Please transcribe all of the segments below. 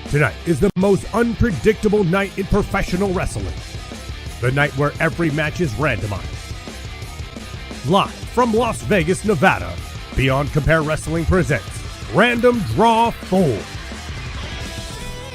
Tonight is the most unpredictable night in professional wrestling. The night where every match is randomized. Live from Las Vegas, Nevada, Beyond Compare Wrestling presents Random Draw 4.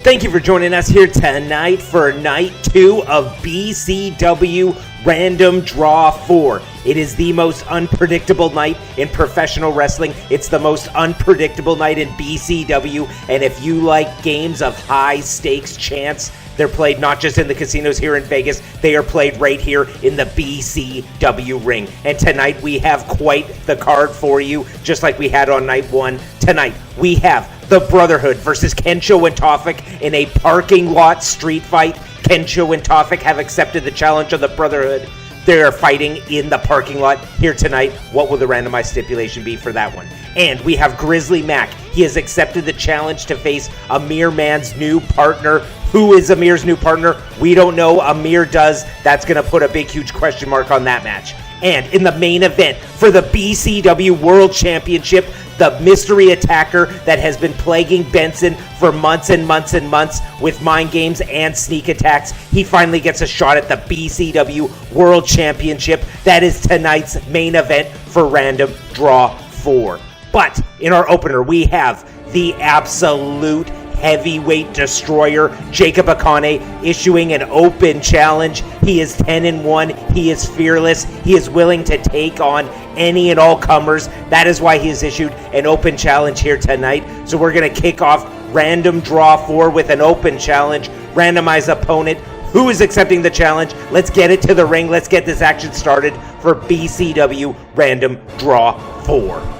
Thank you for joining us here tonight for night 2 of BCW Random Draw 4. It is the most unpredictable night in professional wrestling. It's the most unpredictable night in BCW. And if you like games of high stakes chance, they're played not just in the casinos here in Vegas, they are played right here in the BCW ring. And tonight we have quite the card for you, just like we had on night 1. Tonight we have the Brotherhood versus Kensho and Tofik in a parking lot street fight. Kensho and Tofik have accepted the challenge of the Brotherhood. They are fighting in the parking lot here tonight. What will the randomized stipulation be for that one? And we have Grizzly Mac. He has accepted the challenge to face Amir Man's new partner. Who is Amir's new partner? We don't know. Amir does. That's going to put a big, huge question mark on that match. And in the main event for the BCW World Championship, the mystery attacker that has been plaguing Benson for months and months and months with mind games and sneak attacks, he finally gets a shot at the BCW World Championship. That is tonight's main event for Random Draw 4. But in our opener, we have the absolute heavyweight destroyer, Jacob Akane, issuing an open challenge. He is 10-1. He is fearless. He is willing to take on any and all comers. That is why he has issued an open challenge here tonight. So we're going to kick off Random Draw 4 with an open challenge. Randomized opponent. Who is accepting the challenge? Let's get it to the ring. Let's get this action started for BCW Random Draw 4.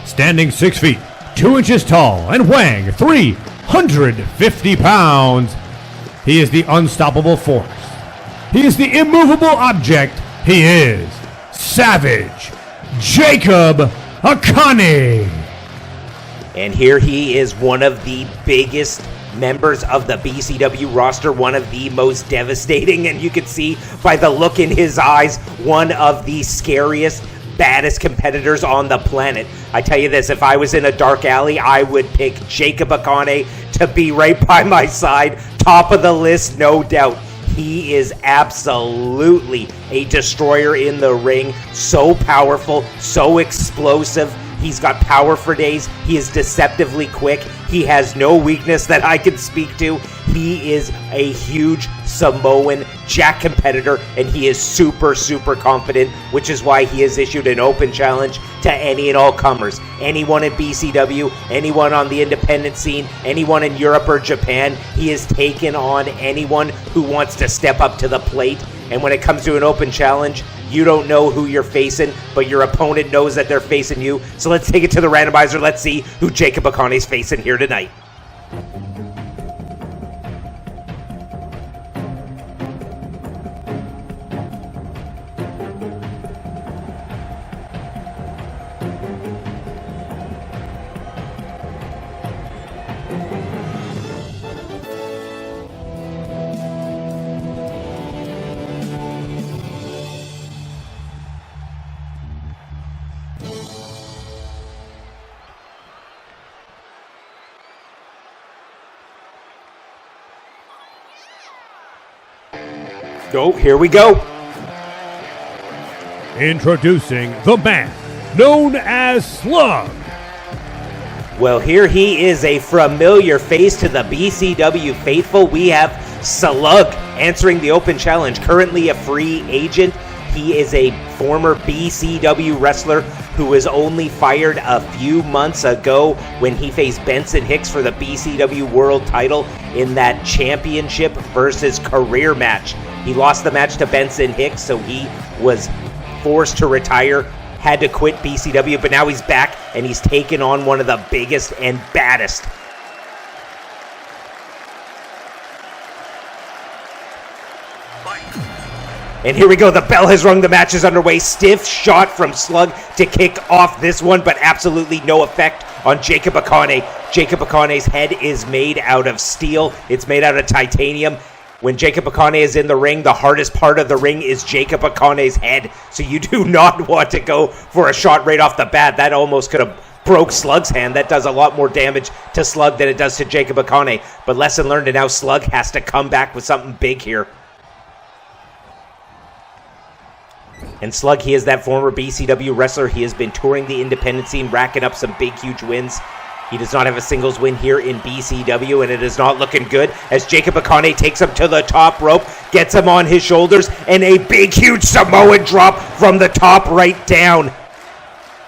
Standing 6 feet, 2 inches tall, and weighing 350 pounds, he is the unstoppable force. He is the immovable object. He is Savage Jacob Akane. And here he is, one of the biggest members of the BCW roster, one of the most devastating, and you can see by the look in his eyes, one of the scariest, baddest competitors on the planet. I tell you this, if I was in a dark alley, I would pick Jacob Akane to be right by my side. Top of the list, no doubt. He is absolutely a destroyer in the ring. So powerful, so explosive. He's got power for days. He is deceptively quick. He has no weakness that I can speak to. He is a huge Samoan Jack competitor, and he is super, super confident, which is why he has issued an open challenge to any and all comers. Anyone in BCW, anyone on the independent scene, anyone in Europe or Japan. He has taken on anyone who wants to step up to the plate. And when it comes to an open challenge, you don't know who you're facing, but your opponent knows that they're facing you. So let's take it to the randomizer. Let's see who Jacob Akane's facing here tonight. Go, here we go. Introducing the man known as Slug. Well, here he is, a familiar face to the BCW faithful. We have Slug answering the open challenge, currently a free agent. He is a former BCW wrestler who was only fired a few months ago when he faced Benson Hicks for the BCW World title in that championship versus career match. He lost the match to Benson Hicks, so he was forced to retire, had to quit BCW, but now he's back and he's taken on one of the biggest and baddest. And here we go, the bell has rung, the match is underway. Stiff shot from Slug to kick off this one, but absolutely no effect on Jacob Akane. Jacob Akane's head is made out of steel. It's made out of titanium. When Jacob Akane is in the ring, the hardest part of the ring is Jacob Akane's head. So you do not want to go for a shot right off the bat. That almost could have broke Slug's hand. That does a lot more damage to Slug than it does to Jacob Akane. But lesson learned, and now Slug has to come back with something big here. And Slug, he is that former BCW wrestler. He has been touring the independent scene, racking up some big, huge wins. He does not have a singles win here in BCW, and it is not looking good as Jacob Akane takes him to the top rope, gets him on his shoulders, and a big, huge Samoan drop from the top right down.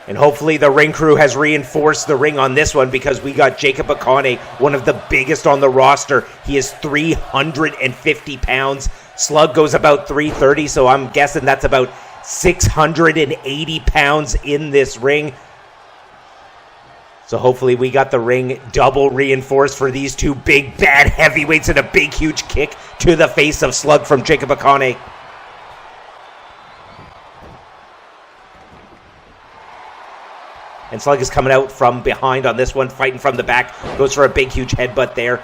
And hopefully the ring crew has reinforced the ring on this one, because we got Jacob Akane, one of the biggest on the roster. He is 350 pounds. Slug goes about 330, so I'm guessing that's about 680 pounds in this ring. So hopefully we got the ring double reinforced for these two big, bad heavyweights, and a big, huge kick to the face of Slug from Jacob Akane. And Slug is coming out from behind on this one, fighting from the back. Goes for a big, huge headbutt there.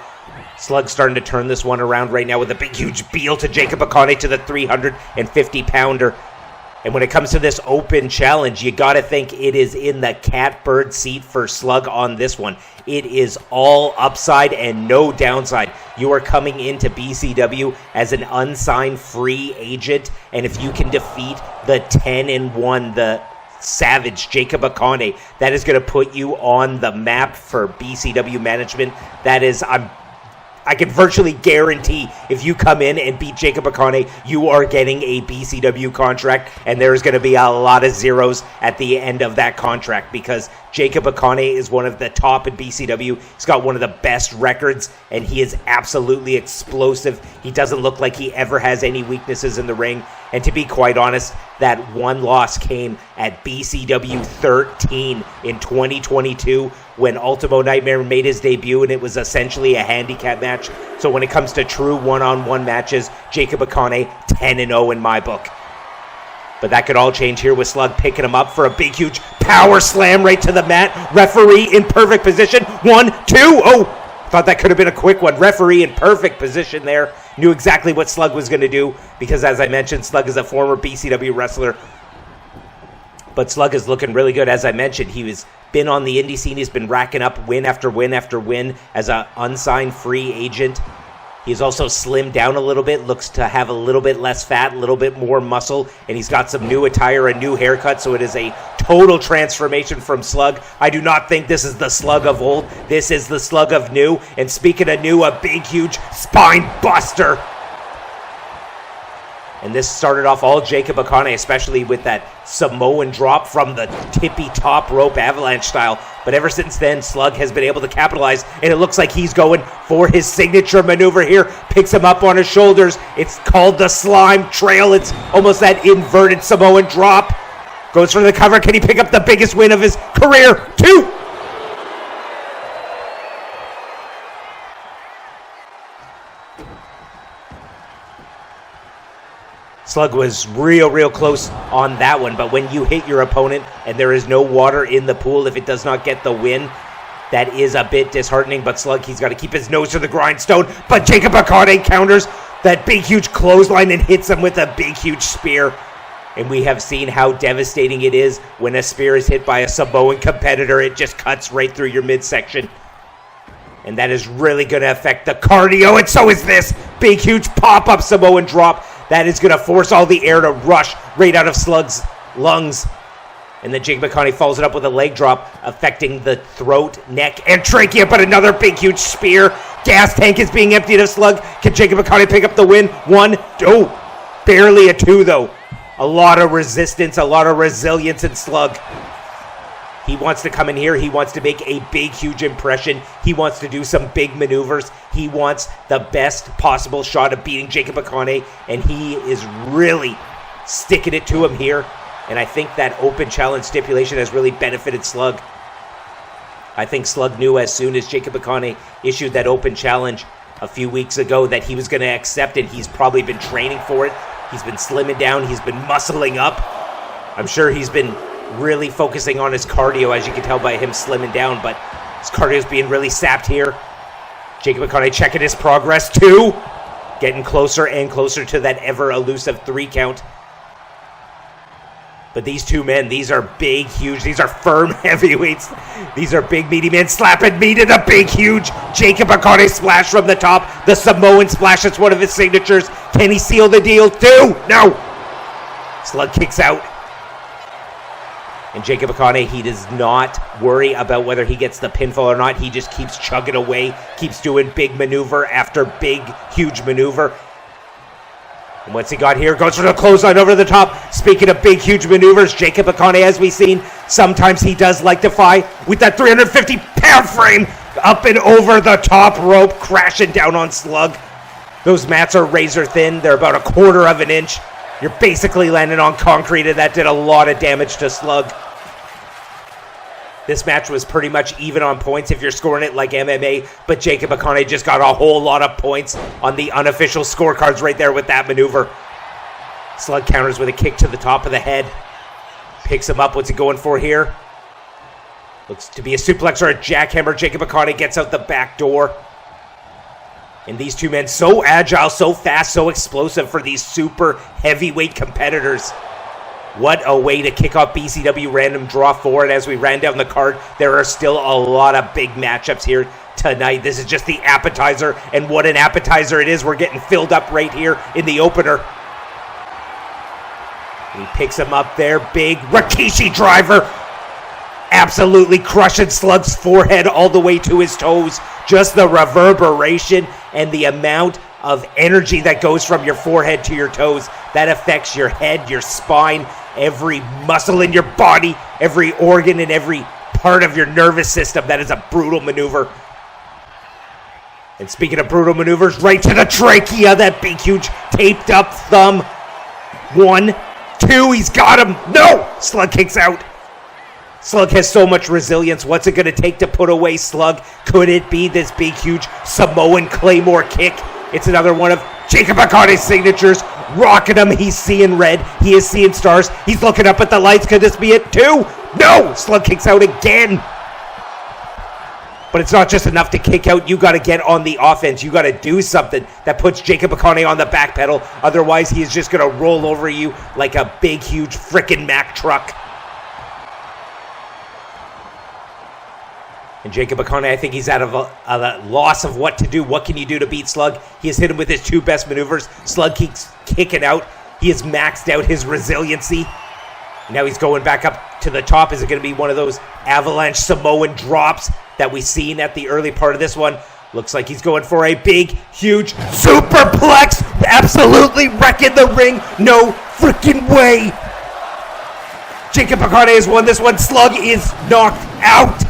Slug starting to turn this one around right now with a big, huge heel to Jacob Akane to the 350-pounder. And when it comes to this open challenge, you got to think it is in the catbird seat for Slug on this one. It is all upside and no downside. You are coming into BCW as an unsigned free agent, and if you can defeat the 10-1, the Savage Jacob Akane, that is going to put you on the map for BCW management. That is, I can virtually guarantee if you come in and beat Jacob Akane, you are getting a BCW contract, and there's going to be a lot of zeros at the end of that contract, because Jacob Akane is one of the top in BCW. He's got one of the best records, and he is absolutely explosive. He doesn't look like he ever has any weaknesses in the ring. And to be quite honest, that one loss came at BCW 13 in 2022 when Ultimo Nightmare made his debut, and it was essentially a handicap match. So when it comes to true one-on-one matches, Jacob Akane 10-0 in my book. But that could all change here with Slug picking him up for a big, huge power slam right to the mat. Referee in perfect position. 1, 2. Oh, thought that could have been a quick one. Referee in perfect position there. Knew exactly what Slug was going to do, because as I mentioned, Slug is a former BCW wrestler. But Slug is looking really good. As I mentioned, he's been on the indie scene. He's been racking up win after win after win as an unsigned free agent. He's also slimmed down a little bit, looks to have a little bit less fat, a little bit more muscle, and he's got some new attire, a new haircut, so it is a total transformation from Slug. I do not think this is the Slug of old. This is the Slug of new, and speaking of new, a big, huge spine buster. And this started off all Jacob Akane, especially with that Samoan drop from the tippy top rope avalanche style. But ever since then, Slug has been able to capitalize, and it looks like he's going for his signature maneuver here. Picks him up on his shoulders. It's called the slime trail. It's almost that inverted Samoan drop. Goes for the cover. Can he pick up the biggest win of his career? 2. Slug was real close on that one, but when you hit your opponent and there is no water in the pool, if it does not get the win, that is a bit disheartening. But Slug, he's got to keep his nose to the grindstone, but Jacob Akane counters that big huge clothesline and hits him with a big huge spear. And we have seen how devastating it is when a spear is hit by a Samoan competitor. It just cuts right through your midsection. And that is really going to affect the cardio, and so is this big huge pop-up Samoan drop. That is going to force all the air to rush right out of Slug's lungs. And then Jacob Akane follows it up with a leg drop, affecting the throat, neck, and trachea. But another big, huge spear. Gas tank is being emptied of Slug. Can Jacob Akane pick up the win? 1, 2. Barely a 2, though. A lot of resistance, a lot of resilience in Slug. He wants to come in here. He wants to make a big, huge impression. He wants to do some big maneuvers. He wants the best possible shot of beating Jacob Akane, and he is really sticking it to him here. And I think that open challenge stipulation has really benefited Slug. I think Slug knew as soon as Jacob Akane issued that open challenge a few weeks ago that he was going to accept it. He's probably been training for it. He's been slimming down. He's been muscling up. I'm sure he's been really focusing on his cardio, as you can tell by him slimming down, but his cardio is being really sapped here. Jacob Akane checking his progress. 2. Getting closer and closer to that ever-elusive 3 count. But these two men, these are big, huge. These are firm heavyweights. These are big, meaty men slapping meat in a big, huge Jacob Akane splash from the top. The Samoan splash, it's one of his signatures. Can he seal the deal too? No. Slug kicks out. And Jacob Akane, he does not worry about whether he gets the pinfall or not. He just keeps chugging away, keeps doing big maneuver after big, huge maneuver. And what's he got here? Goes for the clothesline over the top. Speaking of big, huge maneuvers, Jacob Akane, as we've seen, sometimes he does like to fly with that 350-pound frame up and over the top rope, crashing down on Slug. Those mats are razor thin. They're about 1/4 of an inch. You're basically landing on concrete, and that did a lot of damage to Slug. This match was pretty much even on points if you're scoring it like MMA, but Jacob Akane just got a whole lot of points on the unofficial scorecards right there with that maneuver. Slug counters with a kick to the top of the head. Picks him up. What's he going for here? Looks to be a suplex or a jackhammer. Jacob Akane gets out the back door. And these two men, so agile, so fast, so explosive for these super heavyweight competitors. What a way to kick off BCW Random Draw 4. And as we ran down the card, there are still a lot of big matchups here tonight. This is just the appetizer, and what an appetizer it is. We're getting filled up right here in the opener. He picks him up there. Big Rikishi driver. Absolutely crushing Slug's forehead all the way to his toes. Just the reverberation and the amount of energy that goes from your forehead to your toes. That affects your head, your spine, every muscle in your body, every organ and every part of your nervous system. That is a brutal maneuver. And speaking of brutal maneuvers, right to the trachea, that big, huge, taped up thumb. 1, 2, he's got him. No! Slug kicks out. Slug has so much resilience. What's it going to take to put away Slug? Could it be this big, huge Samoan Claymore kick? It's another one of Jacob Akane's signatures. Rocking him. He's seeing red. He is seeing stars. He's looking up at the lights. Could this be it too? No! Slug kicks out again. But it's not just enough to kick out. You got to get on the offense. You got to do something that puts Jacob Akane on the back pedal. Otherwise, he is just going to roll over you like a big, huge frickin' Mack truck. And Jacob Akane, I think he's out of a loss of what to do. What can you do to beat Slug? He has hit him with his 2 best maneuvers. Slug keeps kicking out. He has maxed out his resiliency. Now he's going back up to the top. Is it going to be one of those avalanche Samoan drops that we've seen at the early part of this one? Looks like he's going for a big, huge superplex. Absolutely wrecking the ring. No freaking way. Jacob Akane has won this one. Slug is knocked out.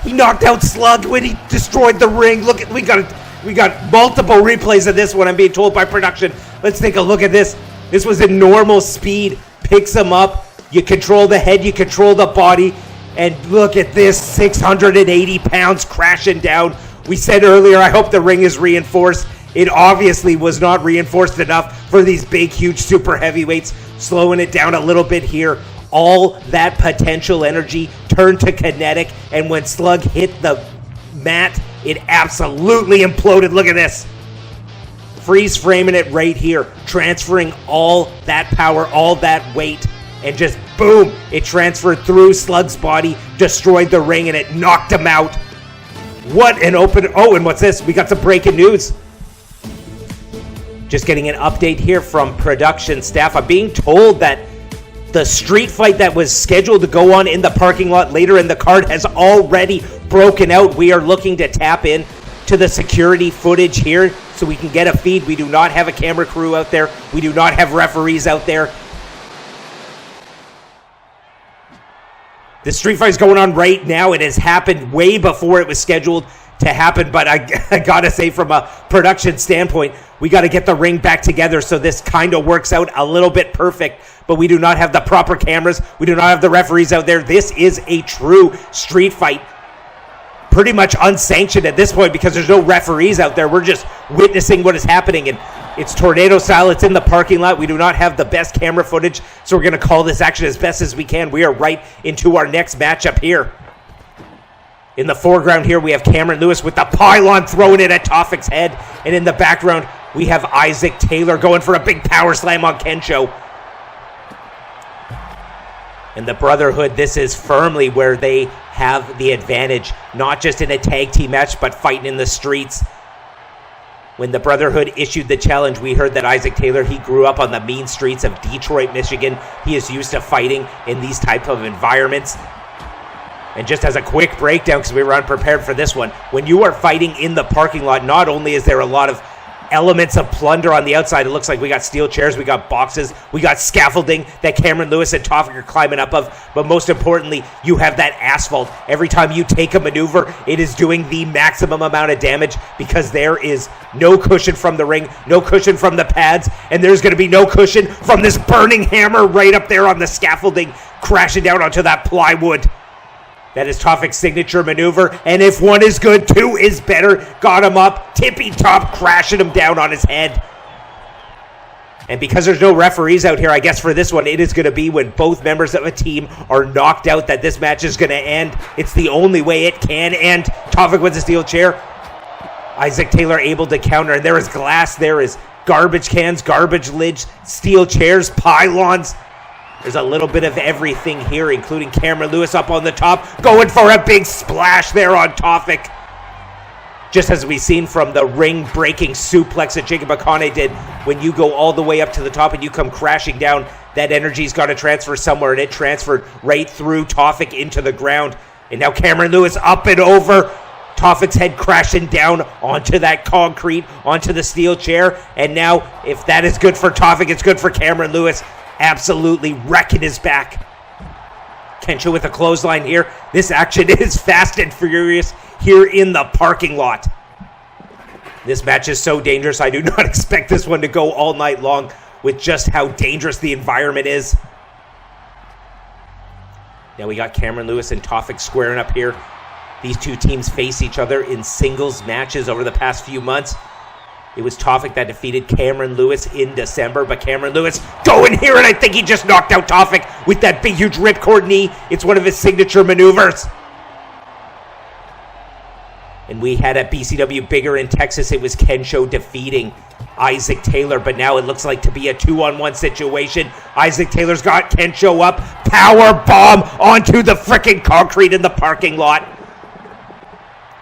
He knocked out Slug when he destroyed the ring. Look at we got multiple replays of this one, I'm being told by production. Let's take a look at this. This was at normal speed. Picks him up. You control the head, you control the body. And look at this, 680 pounds crashing down. We said earlier, I hope the ring is reinforced. It obviously was not reinforced enough for these big, huge super heavyweights. Slowing it down a little bit here. All that potential energy turned to kinetic, and when Slug hit the mat, it absolutely imploded. Look at this. Freeze framing it right here, transferring all that power, all that weight, and just boom, it transferred through Slug's body, destroyed the ring, and it knocked him out. What an open... Oh, and what's this? We got some breaking news. Just getting an update here from production staff. I'm being told that the street fight that was scheduled to go on in the parking lot later in the card has already broken out. We are looking to tap in to the security footage here so we can get a feed. We do not have a camera crew out there. We do not have referees out there. The street fight is going on right now. It has happened way before it was scheduled to happen, but I gotta say, from a production standpoint, we got to get the ring back together so this kind of works out a little bit perfect. But we do not have the proper cameras. We do not have the referees out there. This is a true street fight. Pretty much unsanctioned at this point because there's no referees out there. We're just witnessing what is happening. And it's tornado style. It's in the parking lot. We do not have the best camera footage. So we're going to call this action as best as we can. We are right into our next matchup here. In the foreground here, we have Cameron Lewis with the pylon throwing it at Toffic's head. And in the background, we have Isaac Taylor going for a big power slam on Kensho. And the Brotherhood, this is firmly where they have the advantage, not just in a tag team match, but fighting in the streets. When the Brotherhood issued the challenge, we heard that Isaac Taylor, he grew up on the mean streets of Detroit, Michigan. He is used to fighting in these type of environments. And just as a quick breakdown, because we were unprepared for this one, when you are fighting in the parking lot, not only is there a lot of elements of plunder on the outside, it looks like we got steel chairs, we got boxes, we got scaffolding that Cameron Lewis and Toffic are climbing up of, but most importantly, you have that asphalt. Every time you take a maneuver, it is doing the maximum amount of damage because there is no cushion from the ring, no cushion from the pads, and there's going to be no cushion from this burning hammer right up there on the scaffolding, crashing down onto that plywood. That is Toffic's signature maneuver, and if one is good, two is better. Got him up, tippy top, crashing him down on his head. And because there's no referees out here, I guess for this one, it is going to be when both members of a team are knocked out that this match is going to end. It's the only way it can end. Toffic wins a steel chair. Isaac Taylor able to counter, and there is glass, there is garbage cans, garbage lids, steel chairs, pylons. There's a little bit of everything here, including Cameron Lewis up on the top, going for a big splash there on Toffic. Just as we've seen from the ring-breaking suplex that Jacob Akane did, when you go all the way up to the top and you come crashing down, that energy's got to transfer somewhere, and it transferred right through Toffic into the ground. And now Cameron Lewis up and over. Toffic's head crashing down onto that concrete, onto the steel chair. And now, if that is good for Toffic, it's good for Cameron Lewis. Absolutely wrecking his back. Kensho with a clothesline here. This action is fast and furious here in the parking lot. This match is so dangerous. I do not expect this one to go all night long with just how dangerous the environment is. Now we got Cameron Lewis and Toffic squaring up here. These two teams face each other in singles matches over the past few months. It was Toffic that defeated Cameron Lewis in December, but Cameron Lewis going here, and I think he just knocked out Toffic with that big, huge ripcord knee. It's one of his signature maneuvers. And we had at BCW Bigger in Texas, it was Kensho defeating Isaac Taylor, but now it looks like to be a 2-on-1 situation. Isaac Taylor's got Kensho up, power bomb onto the frickin' concrete in the parking lot.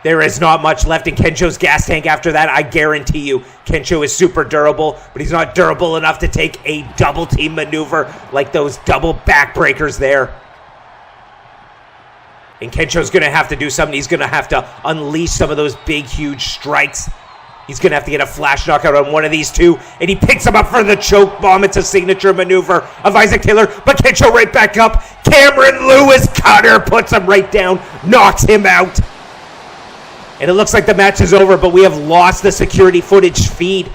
There is not much left in Kensho's gas tank after that, I guarantee you. Kensho is super durable, but he's not durable enough to take a double team maneuver like those double backbreakers there. And Kensho's going to have to do something. He's going to have to unleash some of those big, huge strikes. He's going to have to get a flash knockout on one of these two, and he picks him up for the choke bomb. It's a signature maneuver of Isaac Taylor, but Kensho right back up. Cameron Lewis cutter puts him right down, knocks him out. And it looks like the match is over, but we have lost the security footage feed.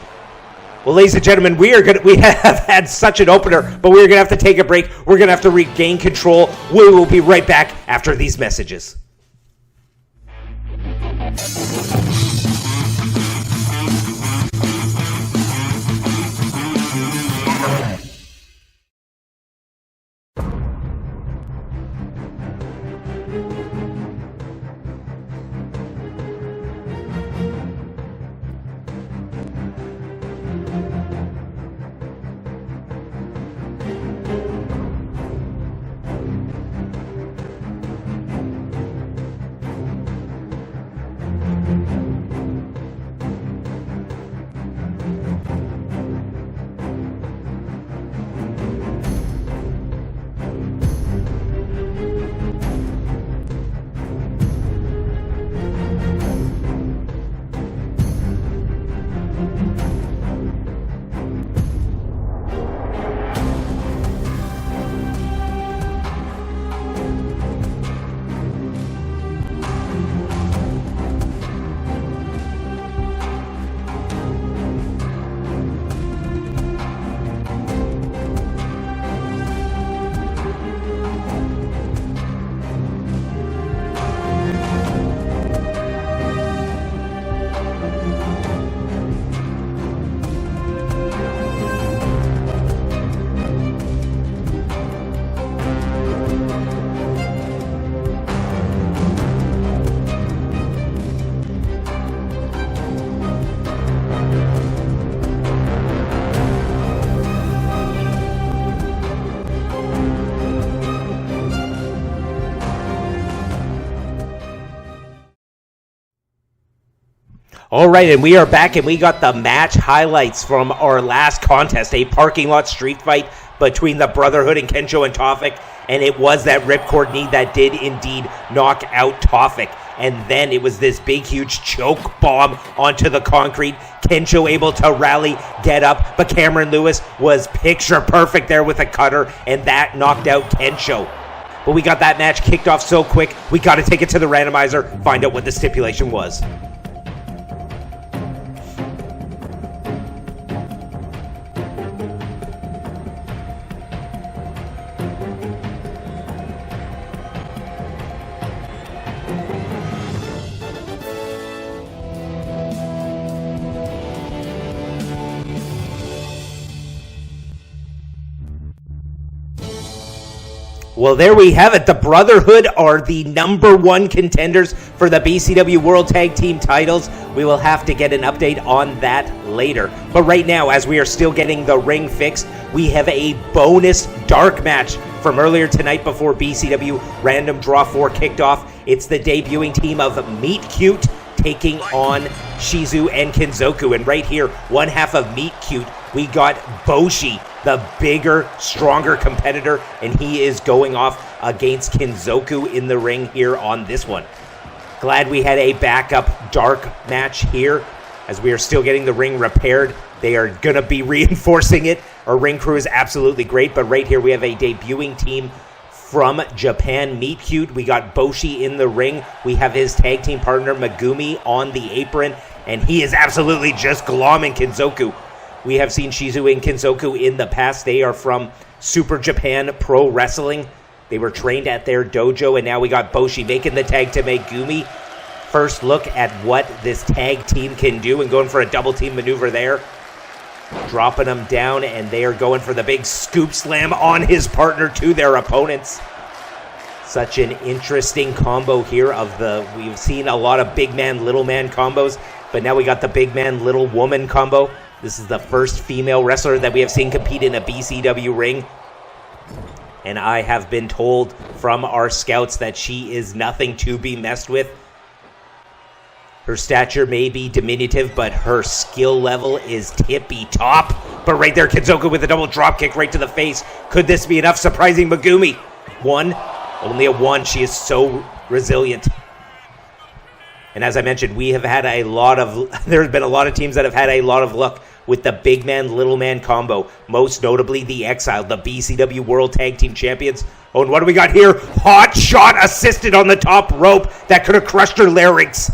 Well, ladies and gentlemen, we have had such an opener, but we're going to have to take a break. We're going to have to regain control. We will be right back after these messages. All right, and we are back, and we got the match highlights from our last contest, a parking lot street fight between the Brotherhood and Kensho and Tofik, and it was that ripcord knee that did indeed knock out Tofik. And then it was this big, huge choke bomb onto the concrete. Kensho able to rally, get up, but Cameron Lewis was picture perfect there with a cutter, and that knocked out Kensho. But we got that match kicked off so quick, we got to take it to the randomizer, find out what the stipulation was. Well, there we have it. The Brotherhood are the #1 contenders for the BCW World Tag Team titles. We will have to get an update on that later. But right now, as we are still getting the ring fixed, we have a bonus dark match from earlier tonight before BCW Random Draw 4 kicked off. It's the debuting team of Meet Cute taking on Shizu and Kinzoku. And right here, one half of Meet Cute, we got Boshi, the bigger, stronger competitor, and he is going off against Kinzoku in the ring here on this one. Glad we had a backup dark match here, as we are still getting the ring repaired. They are going to be reinforcing it. Our ring crew is absolutely great, but right here we have a debuting team from Japan, Meet Cute. We got Boshi in the ring. We have his tag team partner, Megumi, on the apron, and he is absolutely just glomming Kinzoku. We have seen Shizu and Kinzoku in the past. They are from Super Japan Pro Wrestling. They were trained at their dojo, and now we got Boshi making the tag to Megumi. First look at what this tag team can do, and going for a double team maneuver there. Dropping them down, and they are going for the big scoop slam on his partner to their opponents. Such an interesting combo here we've seen a lot of big man, little man combos, but now we got the big man, little woman combo. This is the first female wrestler that we have seen compete in a BCW ring. And I have been told from our scouts that she is nothing to be messed with. Her stature may be diminutive, but her skill level is tippy top. But right there, Kinzoku with a double drop kick right to the face. Could this be enough? Surprising Megumi. One, only a one. She is so resilient. And as I mentioned, there's been a lot of teams that have had a lot of luck with the big man, little man combo. Most notably, the Exile, the BCW World Tag Team Champions. Oh, and what do we got here? Hot shot assisted on the top rope. That could have crushed her larynx.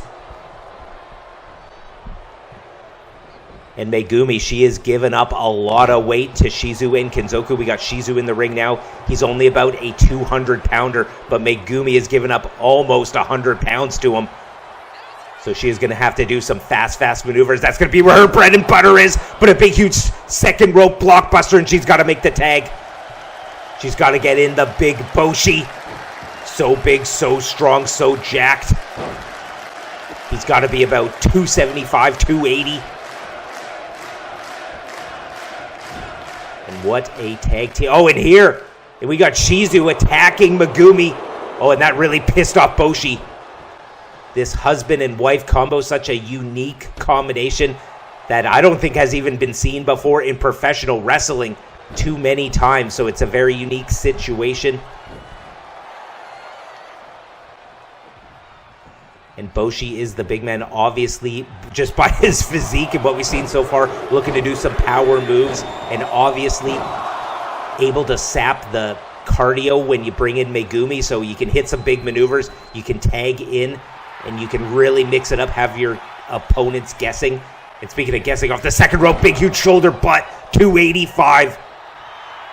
And Megumi, she has given up a lot of weight to Shizu and Kinzoku. We got Shizu in the ring now. He's only about a 200-pounder, but Megumi has given up almost 100 pounds to him. So she is going to have to do some fast maneuvers. That's going to be where her bread and butter is. But a big, huge second rope blockbuster, and she's got to make the tag. She's got to get in the big Boshi. So big, so strong, so jacked. He's got to be about 275, 280. And what a tag team. Oh, and here, we got Shizu attacking Megumi. Oh, and that really pissed off Boshi. This husband and wife combo, such a unique combination that I don't think has even been seen before in professional wrestling too many times. So it's a very unique situation. And Boshi is the big man, obviously, just by his physique and what we've seen so far, looking to do some power moves, and obviously able to sap the cardio when you bring in Megumi, so you can hit some big maneuvers, you can tag in, and you can really mix it up, have your opponents guessing. And speaking of guessing, off the second rope, big, huge shoulder butt, 285.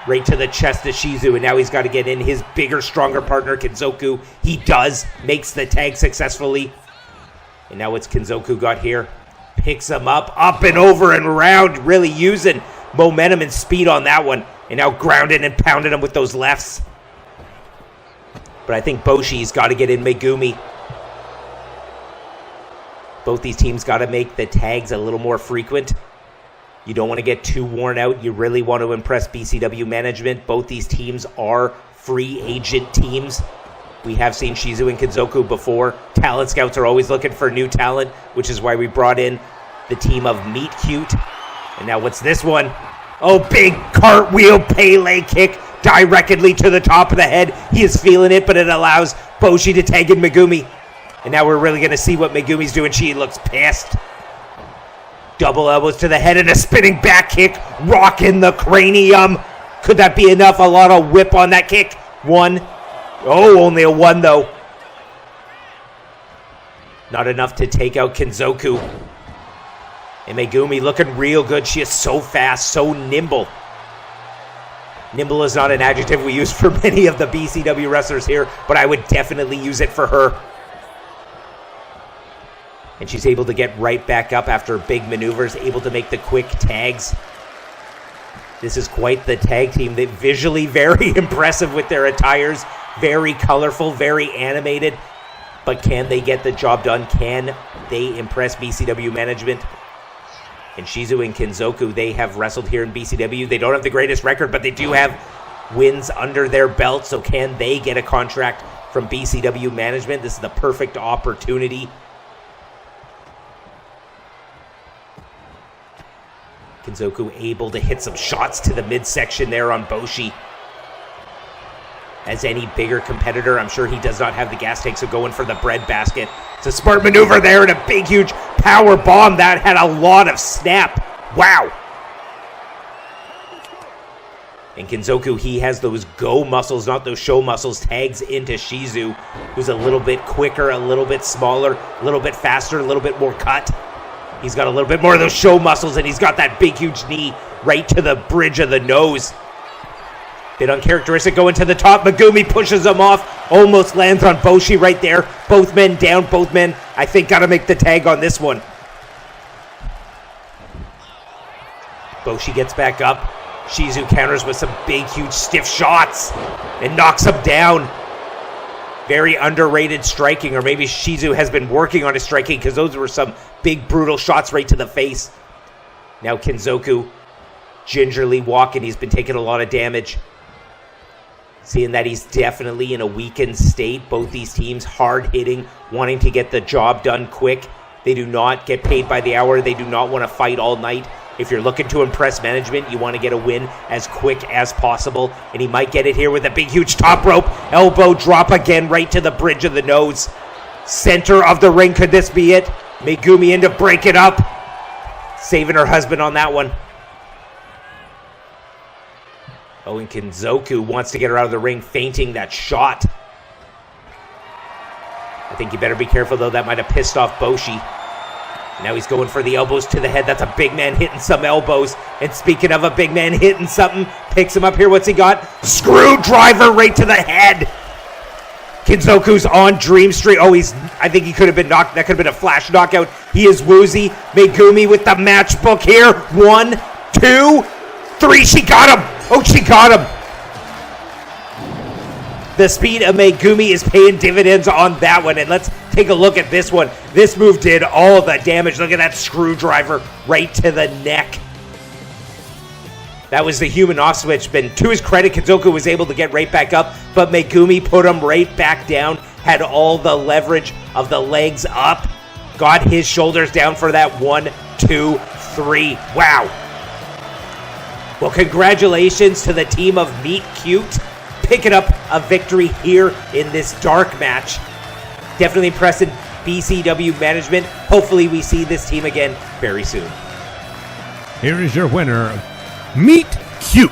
Right to the chest of Shizu, and now he's got to get in his bigger, stronger partner, Kinzoku. He does, makes the tag successfully. And now what's Kinzoku got here? Picks him up and over and around, really using momentum and speed on that one. And now grounding and pounding him with those lefts. But I think Boshi's got to get in Megumi. Both these teams got to make the tags a little more frequent. You don't want to get too worn out. You really want to impress BCW management. Both these teams are free agent teams. We have seen Shizu and Kinzoku before. Talent scouts are always looking for new talent, which is why we brought in the team of Meet Cute. And now what's this one? Oh, big cartwheel Pele kick directly to the top of the head. He is feeling it, but it allows Boshi to tag in Megumi. And now we're really going to see what Megumi's doing. She looks pissed. Double elbows to the head and a spinning back kick. Rocking the cranium. Could that be enough? A lot of whip on that kick. One. Oh, only a one, though. Not enough to take out Kinzoku. And Megumi looking real good. She is so fast, so nimble. Nimble is not an adjective we use for many of the BCW wrestlers here, but I would definitely use it for her. And she's able to get right back up after big maneuvers, able to make the quick tags. This is quite the tag team. They're visually very impressive with their attires. Very colorful, very animated. But can they get the job done? Can they impress BCW management? And Shizu and Kinzoku, they have wrestled here in BCW. They don't have the greatest record, but they do have wins under their belt. So can they get a contract from BCW management? This is the perfect opportunity. Kinzoku able to hit some shots to the midsection there on Boshi. As any bigger competitor, I'm sure he does not have the gas tank, so going for the bread basket. It's a smart maneuver there and a big, huge power bomb. That had a lot of snap. Wow. And Kinzoku, he has those go muscles, not those show muscles. Tags into Shizu, who's a little bit quicker, a little bit smaller, a little bit faster, a little bit more cut. He's got a little bit more of those show muscles, and he's got that big, huge knee right to the bridge of the nose. Bit uncharacteristic going to the top. Megumi pushes him off. Almost lands on Boshi right there. Both men down. Both men, I think, got to make the tag on this one. Boshi gets back up. Shizu counters with some big, huge, stiff shots and knocks him down. Very underrated striking, or maybe Shizu has been working on his striking because those were some big, brutal shots right to the face. Now Kinzoku gingerly walking. He's been taking a lot of damage. Seeing that he's definitely in a weakened state. Both these teams hard-hitting, wanting to get the job done quick. They do not get paid by the hour. They do not want to fight all night. If you're looking to impress management, you want to get a win as quick as possible. And he might get it here with a big, huge top rope. Elbow drop again right to the bridge of the nose. Center of the ring. Could this be it? Megumi in to break it up. Saving her husband on that one. Oh, and Kinzoku wants to get her out of the ring, feinting that shot. I think you better be careful, though. That might have pissed off Boshi. Now he's going for the elbows to the head. That's a big man hitting some elbows. And speaking of a big man hitting something, picks him up here. What's he got? Screwdriver right to the head. Kinzoku's on Dream Street. Oh, I think he could have been knocked. That could have been a flash knockout. He is woozy. Megumi with the matchbook here. 1, 2, 3. She got him. Oh, she got him. The speed of Megumi is paying dividends on that one. And let's take a look at this one. This move did all the damage. Look at that screwdriver right to the neck. That was the human off switch. But to his credit, Kinzoku was able to get right back up. But Megumi put him right back down. Had all the leverage of the legs up. Got his shoulders down for that 1, 2, 3. Wow. Well, congratulations to the team of Meet Cute. Picking up a victory here in this dark match. Definitely impressing BCW management. Hopefully we see this team again very soon. Here is your winner, Meet Cute.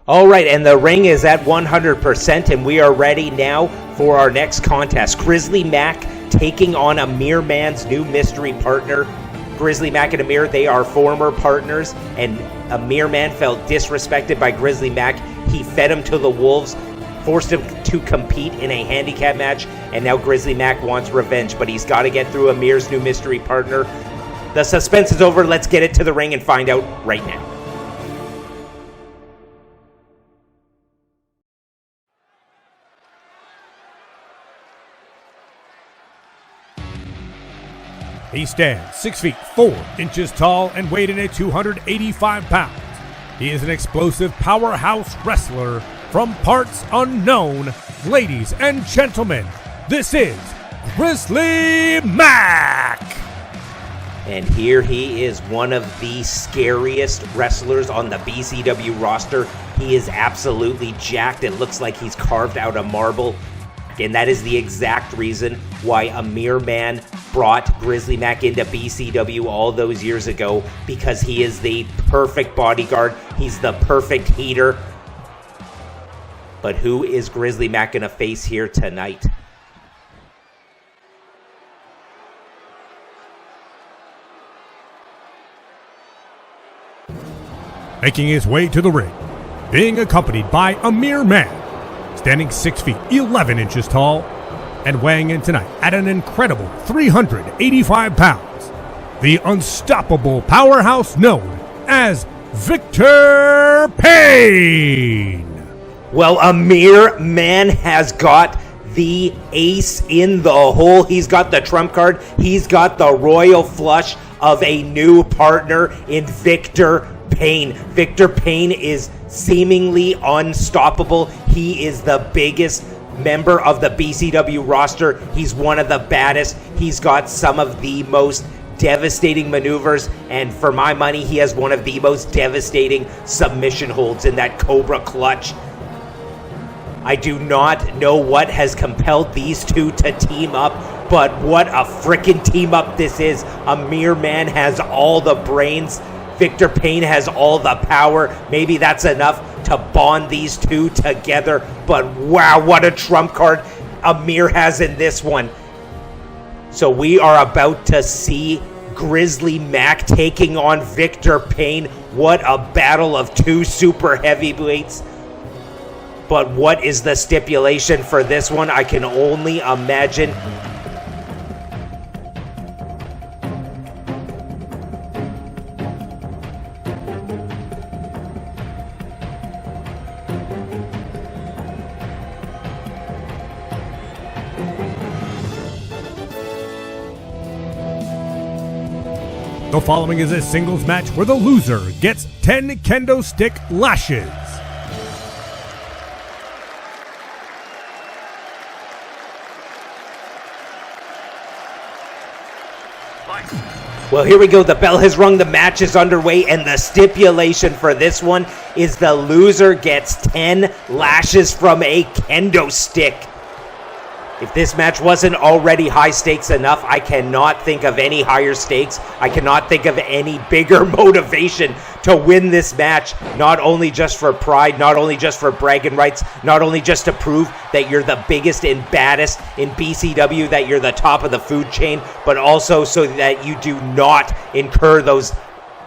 All right, and the ring is at 100%, and we are ready now for our next contest. Grizzly Mac taking on Amir Man's new mystery partner. Grizzly Mac and Amir, they are former partners, and Amir Man felt disrespected by Grizzly Mac. He fed him to the wolves, forced him to compete in a handicap match, and now Grizzly Mac wants revenge, but he's got to get through Amir's new mystery partner. The suspense is over. Let's get it to the ring and find out right now. He stands 6 feet 4 inches tall and weighed in at 285 pounds. He is an explosive powerhouse wrestler from parts unknown. Ladies and gentlemen, this is Grizzly Mac! And here he is, one of the scariest wrestlers on the BCW roster. He is absolutely jacked. It looks like he's carved out of marble. And that is the exact reason why Amir Man brought Grizzly Mac into BCW all those years ago, because he is the perfect bodyguard. He's the perfect heater. But who is Grizzly Mac going to face here tonight? Making his way to the ring, being accompanied by Amir Man, standing 6 feet 11 inches tall and weighing in tonight at an incredible 385 pounds, the unstoppable powerhouse known as Victor Payne. Well, Amir Man has got the ace in the hole. He's got the trump card. He's got the royal flush of a new partner in Victor Payne. Victor Payne is seemingly unstoppable. He is the biggest member of the BCW roster. He's one of the baddest. He's got some of the most devastating maneuvers, and for my money, he has one of the most devastating submission holds in that Cobra Clutch. I do not know what has compelled these two to team up, but what a frickin' team up this is. Amir Man has all the brains. Victor Payne has all the power. Maybe that's enough to bond these two together. But wow, what a trump card Amir has in this one. So we are about to see Grizzly Mac taking on Victor Payne. What a battle of two super heavyweights. But what is the stipulation for this one? I can only imagine. The following is a singles match where the loser gets 10 kendo stick lashes. Well, here we go. The bell has rung. The match is underway, and the stipulation for this one is the loser gets 10 lashes from a kendo stick. If this match wasn't already high stakes enough, I cannot think of any higher stakes. I cannot think of any bigger motivation to win this match. Not only just for pride, not only just for bragging rights, not only just to prove that you're the biggest and baddest in BCW, that you're the top of the food chain, but also so that you do not incur those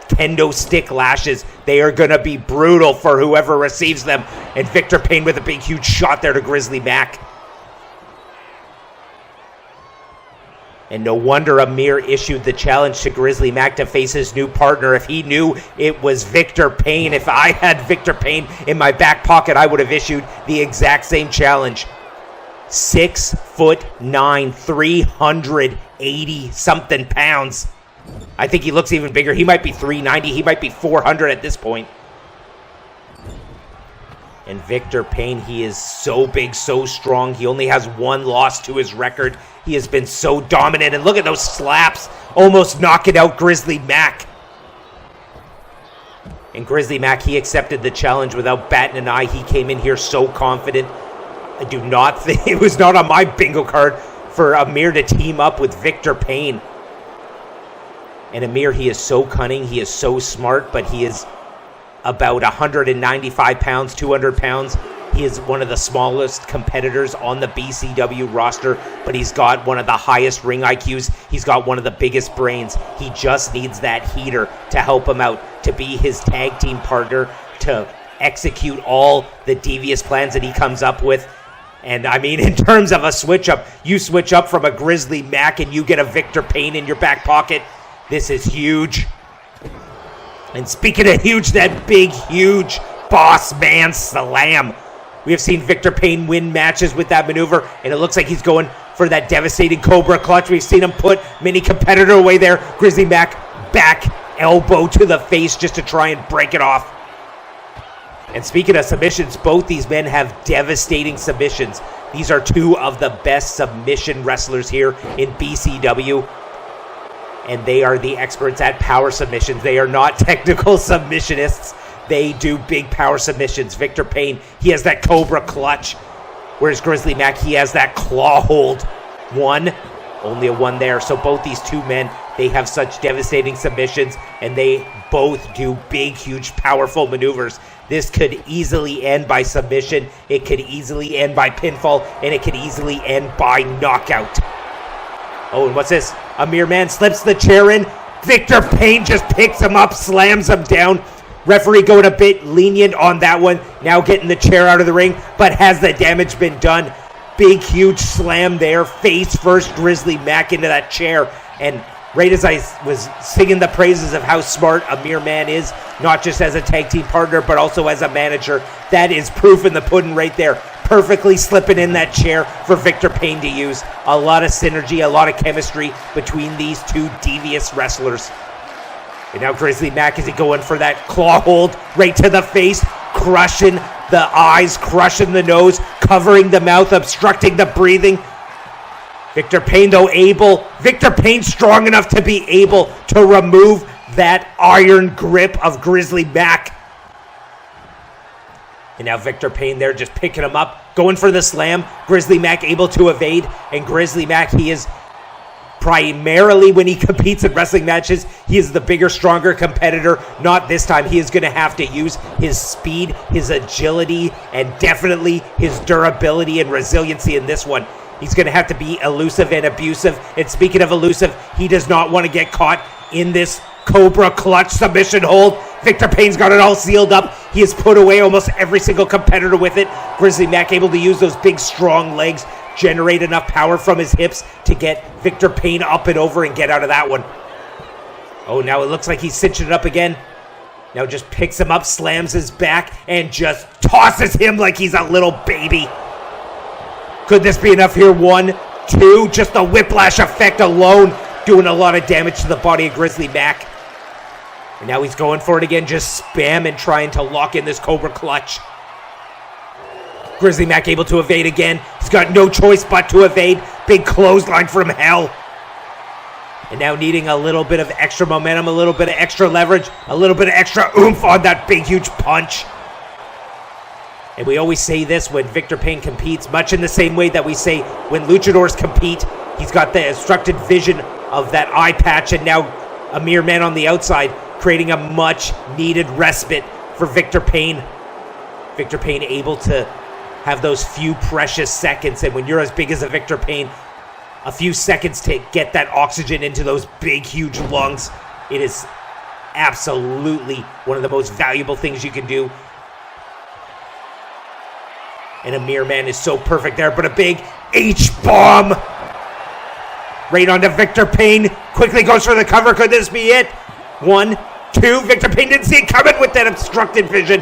kendo stick lashes. They are going to be brutal for whoever receives them. And Victor Payne with a big, huge shot there to Grizzly Mac. And no wonder Amir issued the challenge to Grizzly Mac to face his new partner. If he knew it was Victor Payne, if I had Victor Payne in my back pocket, I would have issued the exact same challenge. 6'9", 380 something pounds. I think he looks even bigger. He might be 390. He might be 400 at this point. And Victor Payne, he is so big, so strong. He only has one loss to his record. He has been so dominant. And look at those slaps, almost knocking out Grizzly Mac. And Grizzly Mac, he accepted the challenge without batting an eye. He came in here so confident. I do not think it was not on my bingo card for Amir to team up with Victor Payne. And Amir, he is so cunning. He is so smart, but he is about 195 pounds, 200 pounds. He is one of the smallest competitors on the BCW roster, but he's got one of the highest ring IQs. He's got one of the biggest brains. He just needs that heater to help him out, to be his tag team partner, to execute all the devious plans that he comes up with. And I mean, in terms of a switch up, you switch up from a Grizzly Mac and you get a Victor Payne in your back pocket. This is huge. And speaking of huge, that big, huge boss man slam. We have seen Victor Payne win matches with that maneuver, and it looks like he's going for that devastating Cobra Clutch. We've seen him put many competitor away there. Grizzly Mac back elbow to the face just to try and break it off. And speaking of submissions, both these men have devastating submissions. These are two of the best submission wrestlers here in BCW. And they are the experts at power submissions. They are not technical submissionists. They do big power submissions. Victor Payne, he has that Cobra Clutch. Whereas Grizzly Mac, he has that claw hold. One, only a one there. So both these two men, they have such devastating submissions, and they both do big, huge, powerful maneuvers. This could easily end by submission. It could easily end by pinfall, and it could easily end by knockout. Oh, and what's this? Amir Man slips the chair in. Victor Payne just picks him up, slams him down. Referee going a bit lenient on that one. Now getting the chair out of the ring, but has the damage been done? Big, huge slam there. Face first, Grizzly Mac into that chair. And right as I was singing the praises of how smart Amir Man is, not just as a tag team partner, but also as a manager, that is proof in the pudding right there. Perfectly slipping in that chair for Victor Payne to use. A lot of synergy, a lot of chemistry between these two devious wrestlers. And now Grizzly Mac, is he going for that claw hold right to the face, crushing the eyes, crushing the nose, covering the mouth, obstructing the breathing. Victor Payne, though, Victor Payne strong enough to be able to remove that iron grip of Grizzly Mac. And now Victor Payne there just picking him up, going for the slam. Grizzly Mac able to evade, and Grizzly Mac, he is primarily, when he competes in wrestling matches, he is the bigger, stronger competitor. Not this time. He is going to have to use his speed, his agility, and definitely his durability and resiliency in this one. He's going to have to be elusive and abusive. And speaking of elusive, he does not want to get caught in this Cobra Clutch submission hold. Victor Payne's got it all sealed up. He has put away almost every single competitor with it. Grizzly Mac able to use those big, strong legs, generate enough power from his hips to get Victor Payne up and over and get out of that one. Oh, now it looks like he's cinching it up again. Now just picks him up, slams his back, and just tosses him like he's a little baby. Could this be enough here? 1, 2, just the whiplash effect alone doing a lot of damage to the body of Grizzly Mac. And now he's going for it again, just spamming, trying to lock in this Cobra Clutch. Grizzly Mac able to evade again. He's got no choice but to evade. Big clothesline from hell. And now needing a little bit of extra momentum, a little bit of extra leverage, a little bit of extra oomph on that big, huge punch. And we always say this when Victor Payne competes, much in the same way that we say when luchadors compete, he's got the instructed vision of that eye patch, and now Amir Man on the outside, creating a much needed respite for Victor Payne. Victor Payne able to have those few precious seconds, and when you're as big as a Victor Payne, a few seconds to get that oxygen into those big, huge lungs, it is absolutely one of the most valuable things you can do. And Amir Man is so perfect there, but a big H-bomb right onto Victor Payne. Quickly goes for the cover. Could this be it? 1, 2. Victor Payne didn't see it coming with that obstructed vision.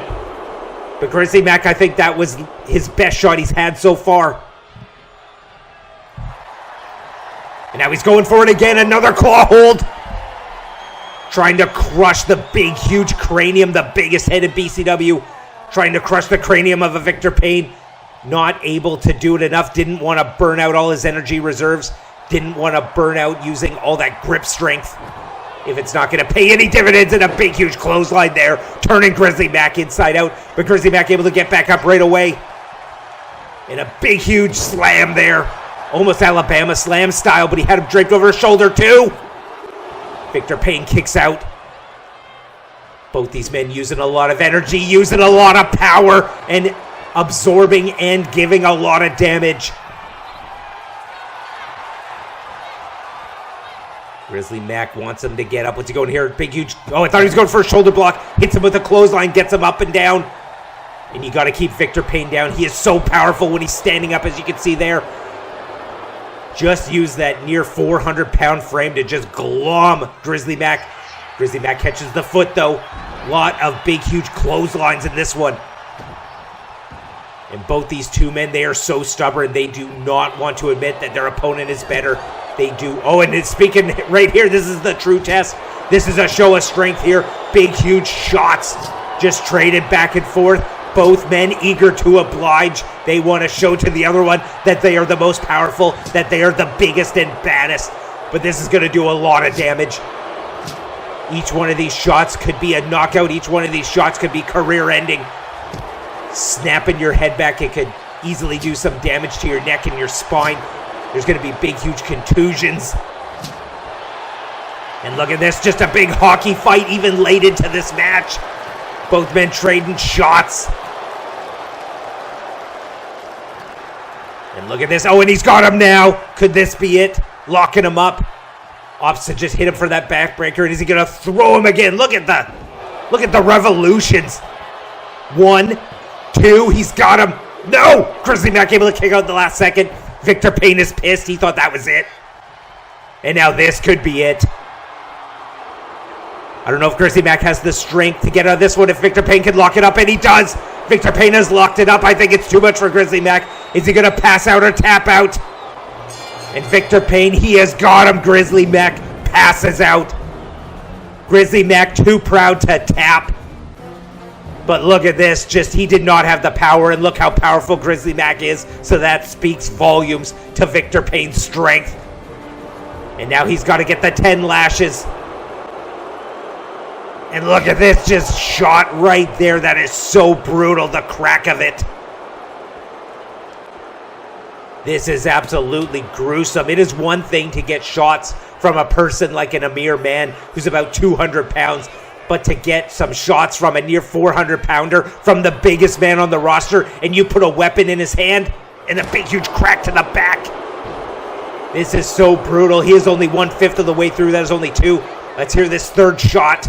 But Grizzly Mac, I think that was his best shot he's had so far. And now he's going for it again. Another claw hold. Trying to crush the big, huge cranium, the biggest head in BCW. Trying to crush the cranium of a Victor Payne. Not able to do it enough. Didn't want to burn out all his energy reserves. Didn't want to burn out using all that grip strength. If it's not going to pay any dividends, in a big, huge clothesline there. Turning Grizzly Mac inside out. But Grizzly Mac able to get back up right away. And a big, huge slam there. Almost Alabama slam style, but he had him draped over his shoulder too. Victor Payne kicks out. Both these men using a lot of energy, using a lot of power, and absorbing and giving a lot of damage. Grizzly Mac wants him to get up. What's he going here? Big, huge. Oh, I thought he was going for a shoulder block. Hits him with a clothesline, gets him up and down. And you got to keep Victor Payne down. He is so powerful when he's standing up, as you can see there. Just use that near 400-pound frame to just glom Grizzly Mac. Grizzly Mac catches the foot, though. Lot of big, huge clotheslines in this one. And both these two men, they are so stubborn. They do not want to admit that their opponent is better. They do. Oh, and it's speaking right here. This is the true test. This is a show of strength here. Big, huge shots just traded back and forth. Both men eager to oblige. They want to show to the other one that they are the most powerful, that they are the biggest and baddest. But this is going to do a lot of damage. Each one of these shots could be a knockout. Each one of these shots could be career-ending. Snapping your head back, it could easily do some damage to your neck and your spine. There's going to be big, huge contusions. And look at this, just a big hockey fight even late into this match. Both men trading shots. And look at this. Oh, and he's got him now. Could this be it? Locking him up. Opposite just hit him for that backbreaker. And is he going to throw him again? Look at the revolutions. 1, 2, he's got him. No! Grizzly Mac able to kick out the last second. Victor Payne is pissed. He thought that was it. And now this could be it. I don't know if Grizzly Mac has the strength to get out of this one, if Victor Payne can lock it up, and he does. Victor Payne has locked it up. I think it's too much for Grizzly Mac. Is he going to pass out or tap out? And Victor Payne, he has got him. Grizzly Mac passes out. Grizzly Mac too proud to tap. But look at this, just he did not have the power, and look how powerful Grizzly Mac is, so that speaks volumes to Victor Payne's strength. And now he's got to get the 10 lashes. And look at this, just shot right there. That is so brutal, the crack of it. This is absolutely gruesome. It is one thing to get shots from a person like an Amir Man who's about 200 pounds, but to get some shots from a near 400-pounder from the biggest man on the roster, and you put a weapon in his hand and a big, huge crack to the back. This is so brutal. He is only 1/5 of the way through. That is only 2. Let's hear this third shot.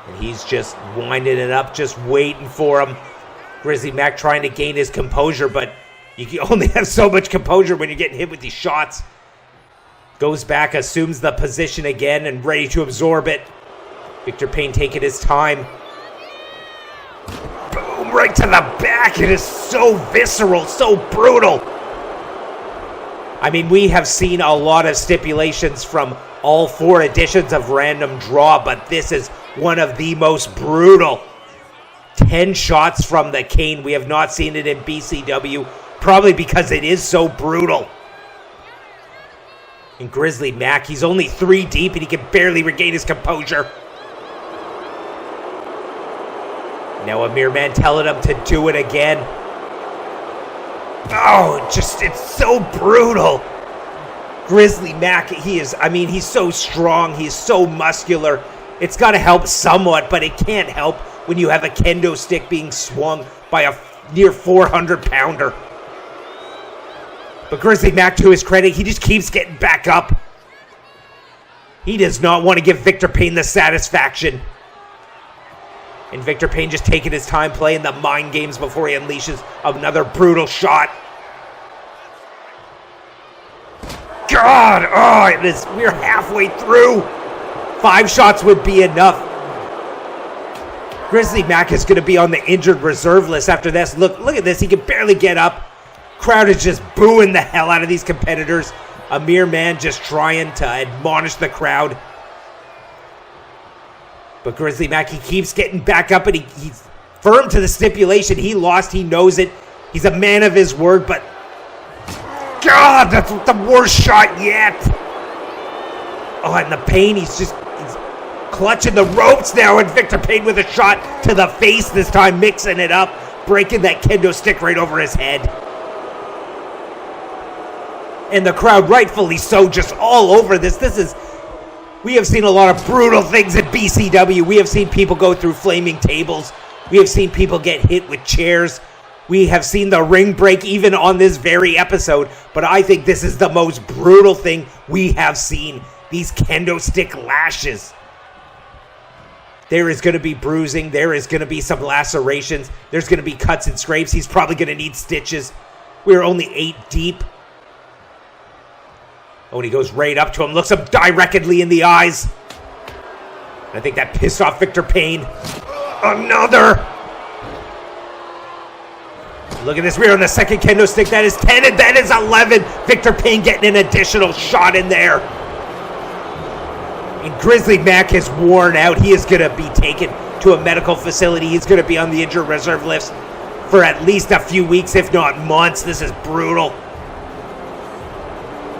And he's just winding it up, just waiting for him. Grizzly Mac trying to gain his composure, but you can only have so much composure when you're getting hit with these shots. Goes back, assumes the position again, and ready to absorb it. Victor Payne taking his time. Boom, right to the back. It is so visceral, so brutal. I mean, we have seen a lot of stipulations from all 4 editions of Random Draw, but this is one of the most brutal. 10 shots from the cane. We have not seen it in BCW, probably because it is so brutal. And Grizzly Mac, he's only 3 deep and he can barely regain his composure. Now Amir Man telling him to do it again. Oh, it's so brutal. Grizzly Mac, he's so strong, he's so muscular. It's got to help somewhat, but it can't help when you have a kendo stick being swung by a near 400-pounder. But Grizzly Mac, to his credit, he just keeps getting back up. He does not want to give Victor Payne the satisfaction. And Victor Payne just taking his time playing the mind games before he unleashes another brutal shot. God, we're halfway through. 5 shots would be enough. Grizzly Mac is going to be on the injured reserve list after this. Look at this. He can barely get up. Crowd is just booing the hell out of these competitors. Amir Man just trying to admonish the crowd. But Grizzly Mac, he keeps getting back up, and he's firm to the stipulation. He lost. He knows it. He's a man of his word, but God, that's the worst shot yet. Oh, and the pain, he's clutching the ropes now, and Victor Payne with a shot to the face this time, mixing it up, breaking that kendo stick right over his head. And the crowd, rightfully so, just all over this. We have seen a lot of brutal things at BCW. We have seen people go through flaming tables. We have seen people get hit with chairs. We have seen the ring break even on this very episode. But I think this is the most brutal thing we have seen. These kendo stick lashes. There is going to be bruising. There is going to be some lacerations. There's going to be cuts and scrapes. He's probably going to need stitches. We're only 8 deep. Oh, and he goes right up to him, looks him directly in the eyes. I think that pissed off Victor Payne. Another. Look at this. We're on the second kendo stick. That is 10, and that is 11. Victor Payne getting an additional shot in there. And Grizzly Mac is worn out. He is going to be taken to a medical facility. He's going to be on the injured reserve list for at least a few weeks, if not months. This is brutal.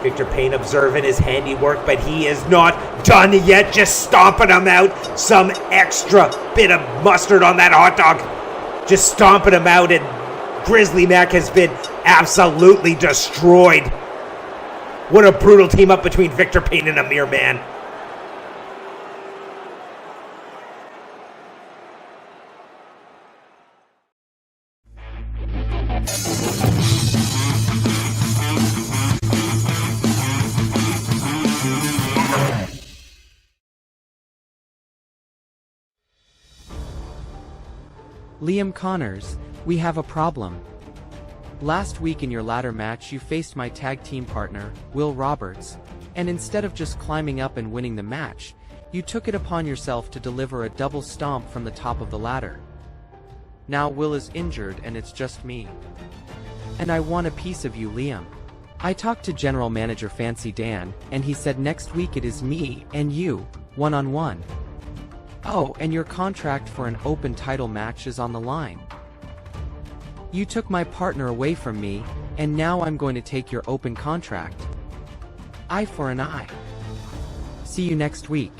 Victor Payne observing his handiwork, but he is not done yet. Just stomping him out. Some extra bit of mustard on that hot dog. Just stomping him out, and Grizzly Mac has been absolutely destroyed. What a brutal team up between Victor Payne and Amir Man. Liam Connors, we have a problem. Last week in your ladder match you faced my tag team partner, Will Roberts, and instead of just climbing up and winning the match, you took it upon yourself to deliver a double stomp from the top of the ladder. Now Will is injured and it's just me. And I want a piece of you, Liam. I talked to General Manager Fancy Dan, and he said next week it is me and you, one-on-one. Oh, and your contract for an open title match is on the line. You took my partner away from me, and now I'm going to take your open contract. Eye for an eye. See you next week.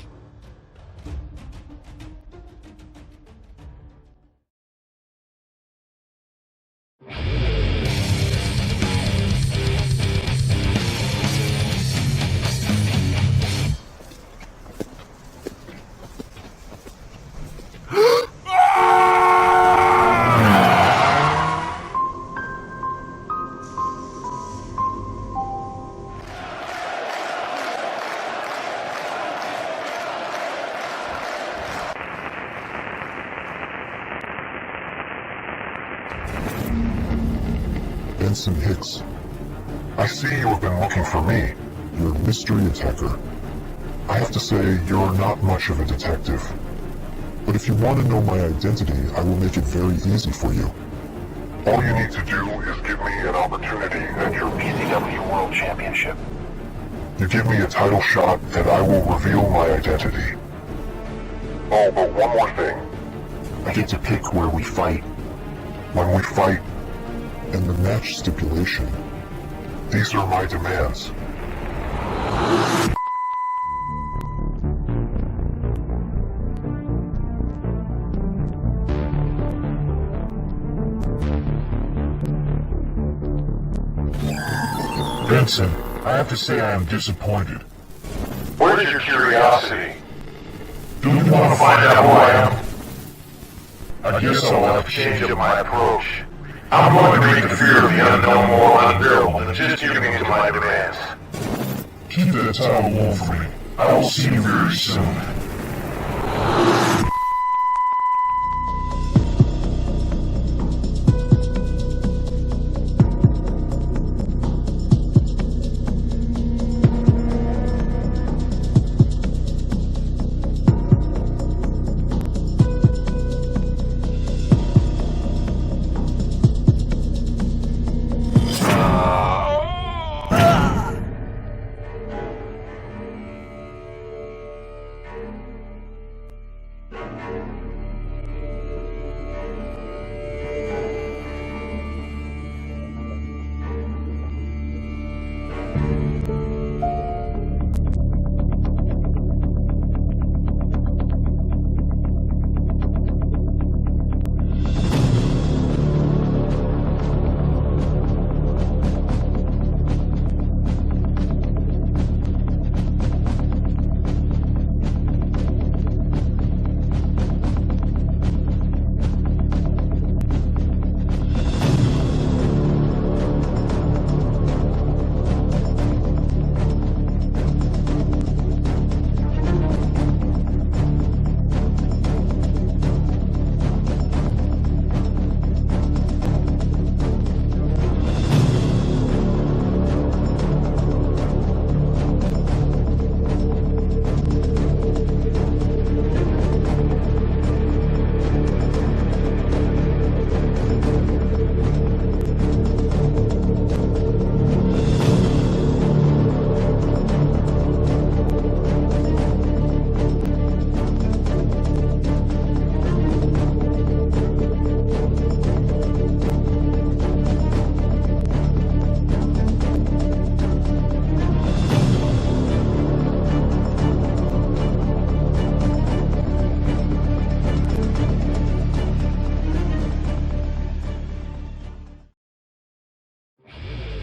Benson Hicks. I see you have been looking for me. You're a mystery attacker. I have to say, you're not much of a detective. But if you want to know my identity, I will make it very easy for you. All you need to do is give me an opportunity at your BCW World Championship. You give me a title shot, and I will reveal my identity. Oh, but one more thing. I get to pick where we fight, when we fight, and the match stipulation. These are my demands. Benson, I have to say I am disappointed. Where's your curiosity? Do you want to find out who I am? I guess I'll have to change up my approach. I'm going to make the fear of the unknown more unbearable than just giving in to my demands. Keep that title low for me. I will see you very soon.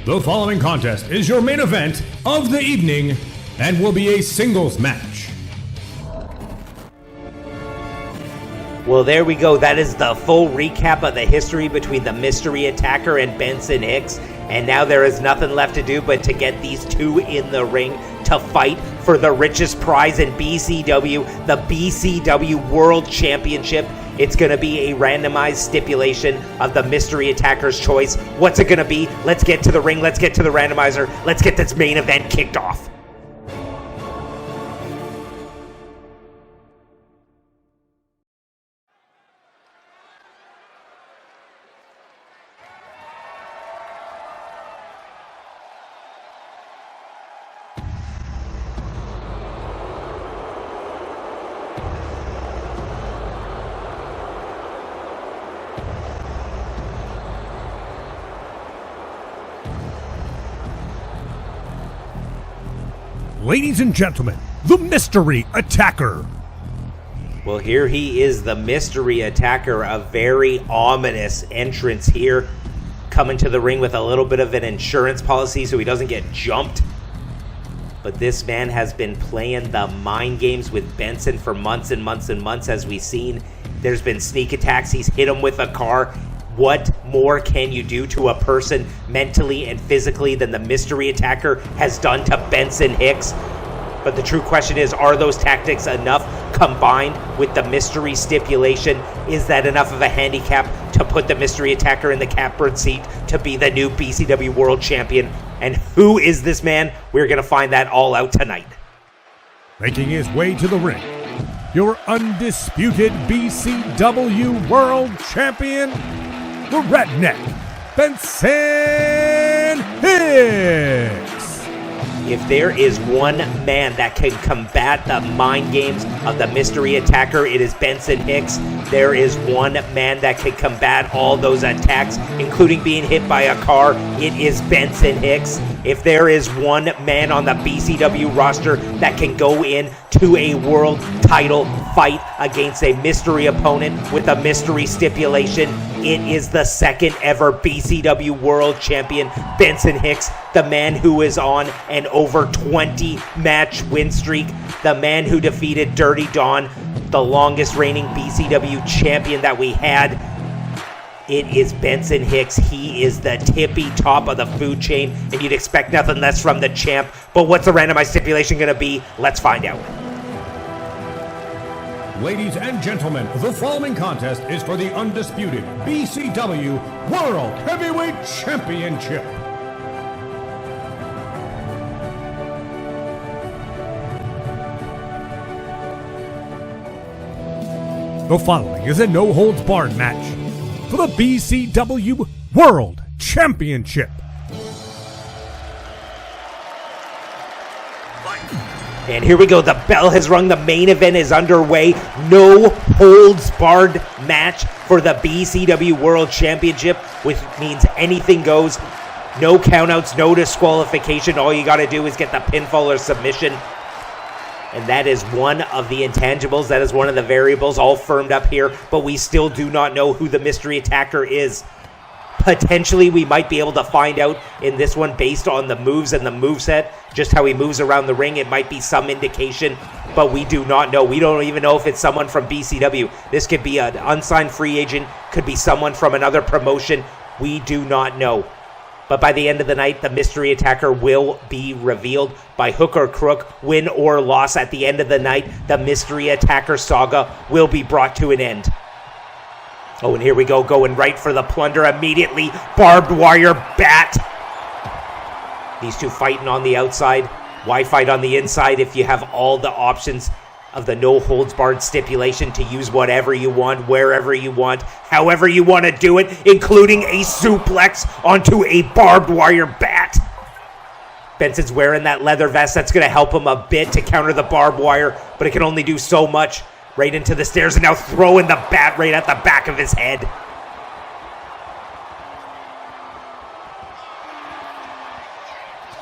The following contest is your main event of the evening and will be a singles match. Well, there we go. That is the full recap of the history between the Mystery Attacker and Benson Hicks. And now there is nothing left to do but to get these two in the ring to fight for the richest prize in BCW, the BCW World Championship. It's going to be a randomized stipulation of the Mystery Attacker's choice. What's it going to be? Let's get to the ring. Let's get to the randomizer. Let's get this main event kicked off. Ladies and gentlemen, the Mystery Attacker. Well, here he is, the Mystery Attacker, a very ominous entrance here, coming to the ring with a little bit of an insurance policy so he doesn't get jumped. But this man has been playing the mind games with Benson for months and months and months, as we've seen. There's been sneak attacks. He's hit him with a car. What more can you do to a person mentally and physically than the Mystery Attacker has done to Benson Hicks? But the true question is, are those tactics enough combined with the mystery stipulation? Is that enough of a handicap to put the Mystery Attacker in the catbird seat to be the new BCW World Champion? And who is this man? We're going to find that all out tonight. Making his way to the ring, your undisputed BCW World Champion, the Redneck, Benson Hicks. If there is one man that can combat the mind games of the Mystery Attacker, it is Benson Hicks. There is one man that can combat all those attacks, including being hit by a car. It is Benson Hicks. If there is one man on the BCW roster that can go in to a world title fight against a mystery opponent with a mystery stipulation, it is the second ever BCW World Champion, Benson Hicks, the man who is on an over 20 match win streak, the man who defeated Dirty Dawn, the longest reigning BCW champion that we had. It is Benson Hicks. He is the tippy top of the food chain, and you'd expect nothing less from the champ. But what's the randomized stipulation going to be? Let's find out. Ladies and gentlemen, the following contest is for the undisputed BCW World Heavyweight Championship. The following is a no-holds-barred match for the BCW World Championship. And here we go. The bell has rung. The main event is underway. No holds barred match for the BCW World Championship, which means anything goes. No countouts, no disqualification. All you got to do is get the pinfall or submission. And that is one of the intangibles. That is one of the variables all firmed up here. But we still do not know who the Mystery Attacker is. Potentially, we might be able to find out in this one based on the moves and the moveset, just how he moves around the ring. It might be some indication, but we do not know. We don't even know if it's someone from BCW. This could be an unsigned free agent, could be someone from another promotion. We do not know. But by the end of the night, the Mystery Attacker will be revealed by hook or crook, win or loss. At the end of the night, the Mystery Attacker saga will be brought to an end. Oh, and here we go, going right for the plunder immediately. Barbed wire bat. These two fighting on the outside. Why fight on the inside if you have all the options of the no-holds-barred stipulation to use whatever you want, wherever you want, however you want to do it, including a suplex onto a barbed wire bat. Benson's wearing that leather vest. That's going to help him a bit to counter the barbed wire, but it can only do so much. Right into the stairs and now throwing the bat right at the back of his head.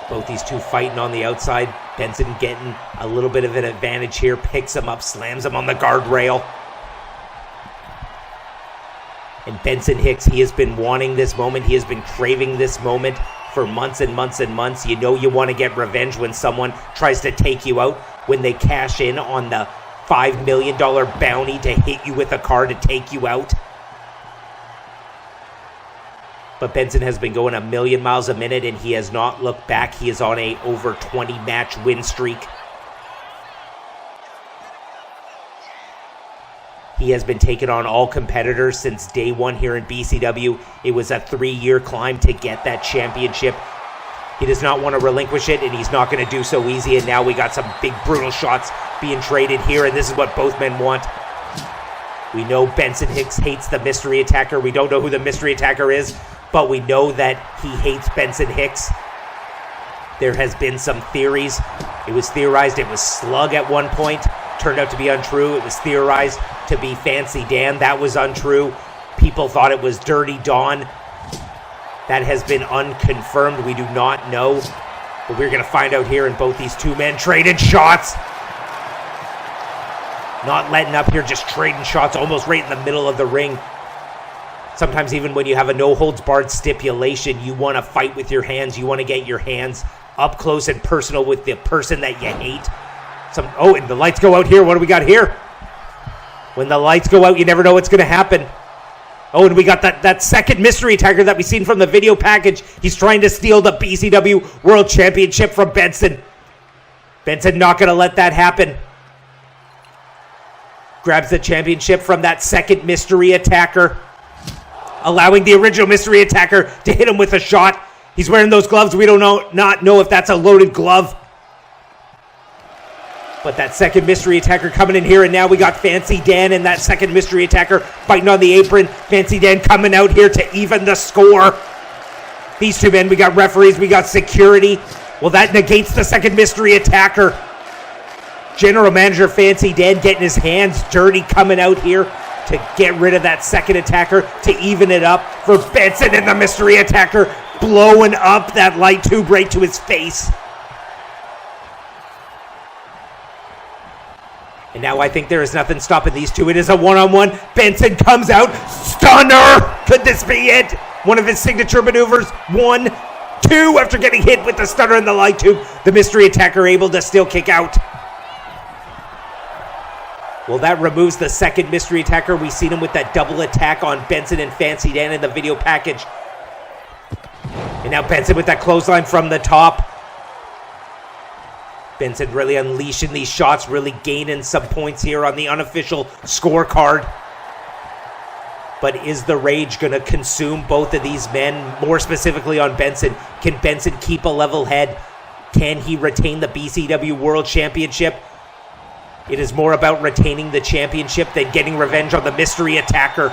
Both these two fighting on the outside. Benson getting a little bit of an advantage here. Picks him up, slams him on the guardrail. And Benson Hicks, he has been wanting this moment. He has been craving this moment for months and months and months. You know you want to get revenge when someone tries to take you out, when they cash in on the $5 million bounty to hit you with a car to take you out. But Benson has been going a million miles a minute, and he has not looked back. He is on a over 20 match win streak. He has been taking on all competitors since day one here in BCW. It was a 3-year climb to get that championship. He does not want to relinquish it, and he's not going to do so easy. And now we got some big brutal shots being traded here, and this is what both men want. We know Benson Hicks hates the mystery attacker. We don't know who the mystery attacker is, but we know that he hates Benson Hicks. There has been some theories. It was theorized it was Slug at one point. Turned out to be untrue. It was theorized to be Fancy Dan. That was untrue. People thought it was Dirty Don. That has been unconfirmed. We do not know. But we're going to find out here, in both these two men traded shots. Not letting up here, just trading shots almost right in the middle of the ring. Sometimes even when you have a no-holds-barred stipulation, you want to fight with your hands. You want to get your hands up close and personal with the person that you hate. Oh, and the lights go out here. What do we got here? When the lights go out, you never know what's going to happen. Oh, and we got that second mystery attacker that we seen from the video package. He's trying to steal the BCW World Championship from Benson. Benson not going to let that happen. Grabs the championship from that second mystery attacker, allowing the original mystery attacker to hit him with a shot. He's wearing those gloves. We don't not know if that's a loaded glove. But that second mystery attacker coming in here, and now we got Fancy Dan and that second mystery attacker fighting on the apron. Fancy Dan coming out here to even the score. These two men, we got referees, we got security. Well, that negates the second mystery attacker. General Manager Fancy Dan getting his hands dirty, coming out here to get rid of that second attacker, to even it up for Benson, and the mystery attacker blowing up that light tube right to his face. And now I think there is nothing stopping these two. It is a one-on-one. Benson comes out. Stunner! Could this be it? One of his signature maneuvers. 1, 2, after getting hit with the stunner in the light tube. The mystery attacker able to still kick out. Well, that removes the second mystery attacker. We seen him with that double attack on Benson and Fancy Dan in the video package. And now Benson with that clothesline from the top. Benson really unleashing these shots, really gaining some points here on the unofficial scorecard. But is the rage going to consume both of these men, more specifically on Benson? Can Benson keep a level head? Can he retain the BCW World Championship? It is more about retaining the championship than getting revenge on the mystery attacker.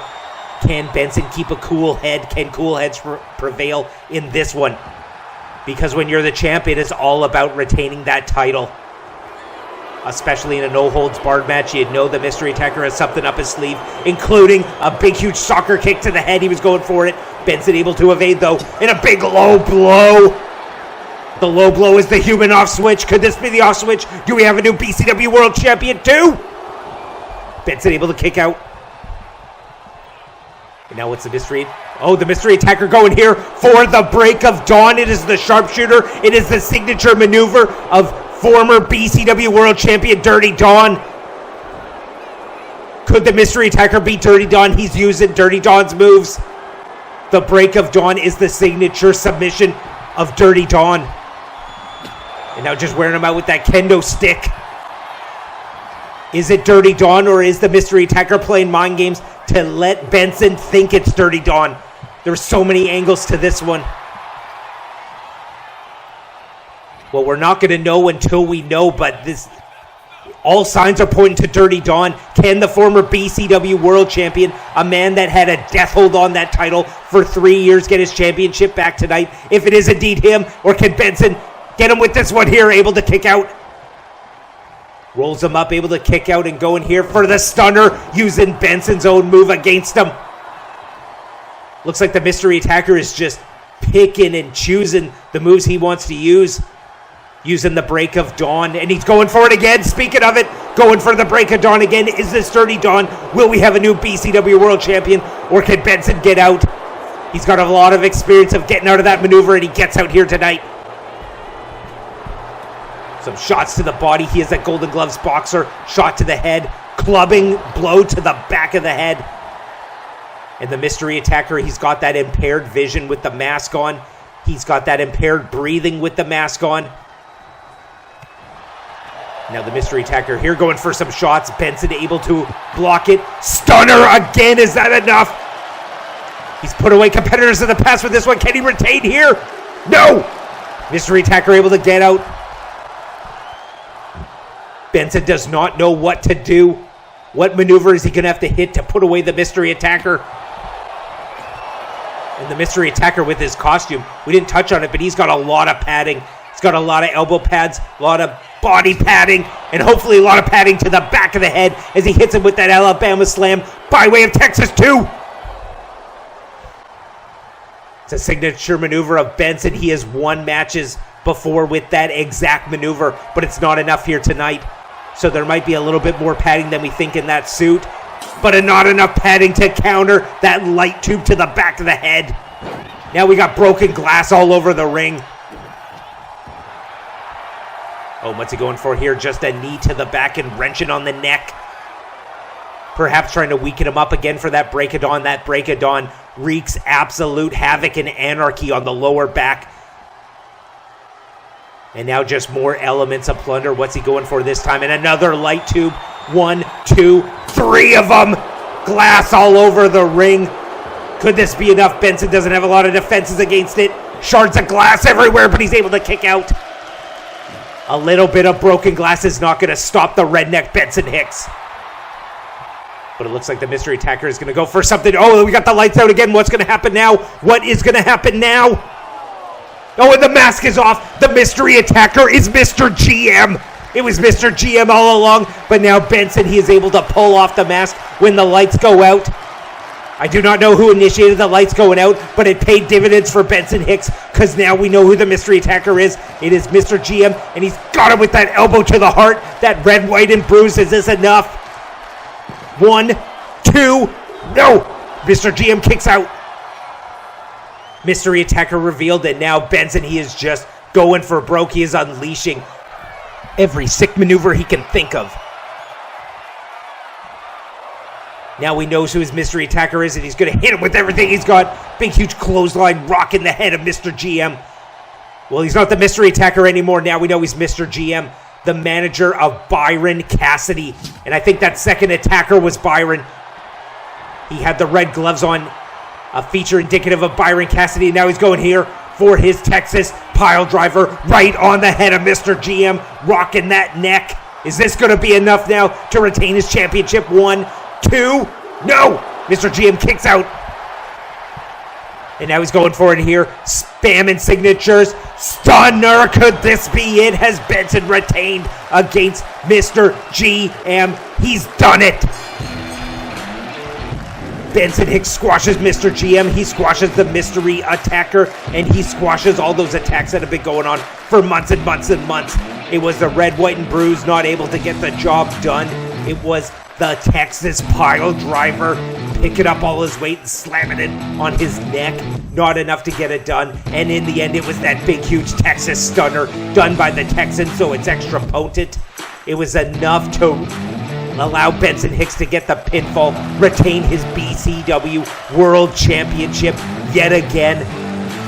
Can Benson keep a cool head? Can cool heads prevail in this one? Because when you're the champ, it is all about retaining that title. Especially in a no-holds-barred match, you know the mystery attacker has something up his sleeve, including a big, huge soccer kick to the head. He was going for it. Benson able to evade, though, in a big low blow. The low blow is the human off switch. Could this be the off switch? Do we have a new BCW World Champion, too? Benson able to kick out. And now what's the mystery? Oh, the mystery attacker going here for the break of dawn. It is the sharpshooter. It is the signature maneuver of former BCW World Champion Dirty Don. Could the mystery attacker beat Dirty Don? He's using Dirty Don's moves. The break of dawn is the signature submission of Dirty Don. And now just wearing him out with that kendo stick. Is it Dirty Don, or is the mystery attacker playing mind games to let Benson think it's Dirty Don? There's so many angles to this one. Well, we're not going to know until we know, but all signs are pointing to Dirty Don. Can the former BCW World Champion, a man that had a death hold on that title for 3 years, get his championship back tonight? If it is indeed him, or can Benson get him with this one here, able to kick out? Rolls him up, able to kick out and go in here for the stunner, using Benson's own move against him. Looks like the mystery attacker is just picking and choosing the moves he wants to use. Using the break of dawn, and he's going for it again. Speaking of it, going for the break of dawn again. Is this Dirty Don? Will we have a new BCW World Champion, or can Benson get out? He's got a lot of experience of getting out of that maneuver, and he gets out here tonight. Some shots to the body. He is that Golden Gloves boxer. Shot to the head. Clubbing blow to the back of the head. And the mystery attacker, he's got that impaired vision with the mask on. He's got that impaired breathing with the mask on. Now the mystery attacker here going for some shots. Benson able to block it. Stunner again. Is that enough? He's put away competitors in the past with this one. Can he retain here? No! Mystery attacker able to get out. Benson does not know what to do. What maneuver is he going to have to hit to put away the mystery attacker? And the mystery attacker with his costume, we didn't touch on it, but he's got a lot of padding. He's got a lot of elbow pads, a lot of body padding, and hopefully a lot of padding to the back of the head as he hits him with that Alabama slam by way of Texas 2. It's a signature maneuver of Benson. He has won matches before with that exact maneuver, but it's not enough here tonight. So there might be a little bit more padding than we think in that suit, but not enough padding to counter that light tube to the back of the head. Now we got broken glass all over the ring. Oh, what's he going for here? Just a knee to the back and wrenching on the neck. Perhaps trying to weaken him up again for that Break of Dawn. That Break of Dawn wreaks absolute havoc and anarchy on the lower back. And now just more elements of plunder. What's he going for this time? And another light tube. 1, 2, 3 of them. Glass all over the ring. Could this be enough? Benson doesn't have a lot of defenses against it. Shards of glass everywhere, but he's able to kick out. A little bit of broken glass is not going to stop the redneck Benson Hicks. But it looks like the mystery attacker is going to go for something. Oh, we got the lights out again. What's going to happen now? What is going to happen now? Oh, and the mask is off. The mystery attacker is Mr. GM. It was Mr. GM all along, but now Benson, he is able to pull off the mask when the lights go out. I do not know who initiated the lights going out, but it paid dividends for Benson Hicks, because now we know who the mystery attacker is. It is Mr. GM, and he's got him with that elbow to the heart. That red, white, and bruise. Is this enough? 1, 2, no! Mr. GM kicks out. Mystery attacker revealed, and now Benson, he is just going for broke. He is unleashing every sick maneuver he can think of. Now he knows who his mystery attacker is, and he's going to hit him with everything he's got. Big, huge clothesline rocking the head of Mr. GM. Well, he's not the mystery attacker anymore. Now we know he's Mr. GM, the manager of Byron Cassidy. And I think that second attacker was Byron. He had the red gloves on, a feature indicative of Byron Cassidy. And now he's going here for his Texas pile driver right on the head of Mr. GM, rocking that neck. Is this going to be enough now to retain his championship? 1, 2, no! Mr. GM kicks out. And now he's going for it here, spamming signatures. Stunner, could this be it? Has Benson retained against Mr. GM? He's done it. Benson Hicks squashes Mr. GM. He squashes the mystery attacker, and he squashes all those attacks that have been going on for months and months and months. It was the red, white, and bruise not able to get the job done. It was the Texas pile driver picking up all his weight and slamming it on his neck. Not enough to get it done. And in the end, it was that big, huge Texas stunner done by the Texan, so it's extra potent. It was enough to allow Benson Hicks to get the pinfall, retain his BCW World Championship yet again.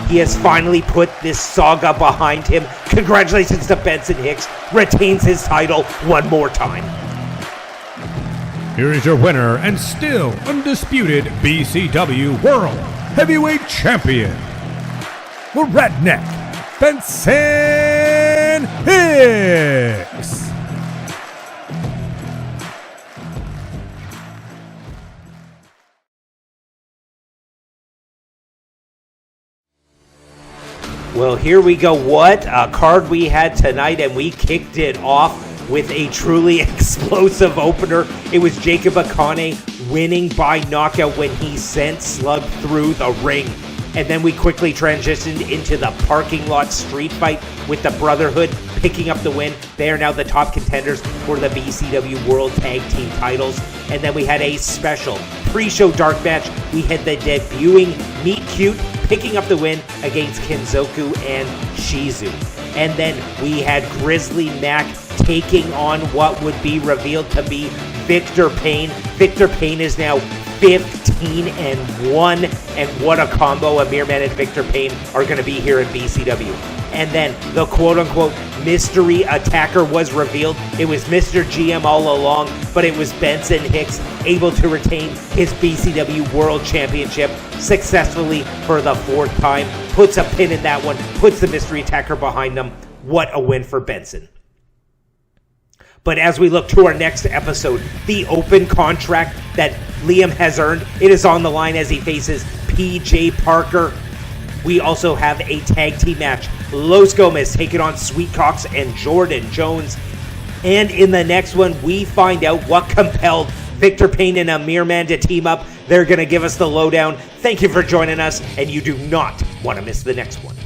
He has finally put this saga behind him. Congratulations to Benson Hicks. Retains his title one more time. Here is your winner and still undisputed BCW World Heavyweight Champion, the Redneck Benson Hicks. Well, here we go. What a card we had tonight, and we kicked it off with a truly explosive opener. It was Jacob Akane winning by knockout when he sent Slug through the ring. And then we quickly transitioned into the parking lot street fight with the Brotherhood picking up the win. They are now the top contenders for the BCW World Tag Team titles. And then we had a special pre-show dark match. We had the debuting Meet Cute picking up the win against Kinzoku and Shizu. And then we had Grizzly Mac taking on what would be revealed to be Victor Payne. Victor Payne is now 15-1, and what a combo Amir Man and Victor Payne are going to be here in BCW. And then the quote-unquote mystery attacker was revealed. It was Mr. GM all along, but it was Benson Hicks able to retain his BCW World Championship successfully for the 4th time. Puts a pin in that one, puts the mystery attacker behind them. What a win for Benson. But as we look to our next episode, the open contract that Liam has earned, it is on the line as he faces PJ Parker. We also have a tag team match. Los Gomez taking on Sweet Cox and Jordan Jones. And in the next one, we find out what compelled Victor Payne and Amir Man to team up. They're going to give us the lowdown. Thank you for joining us, and you do not want to miss the next one.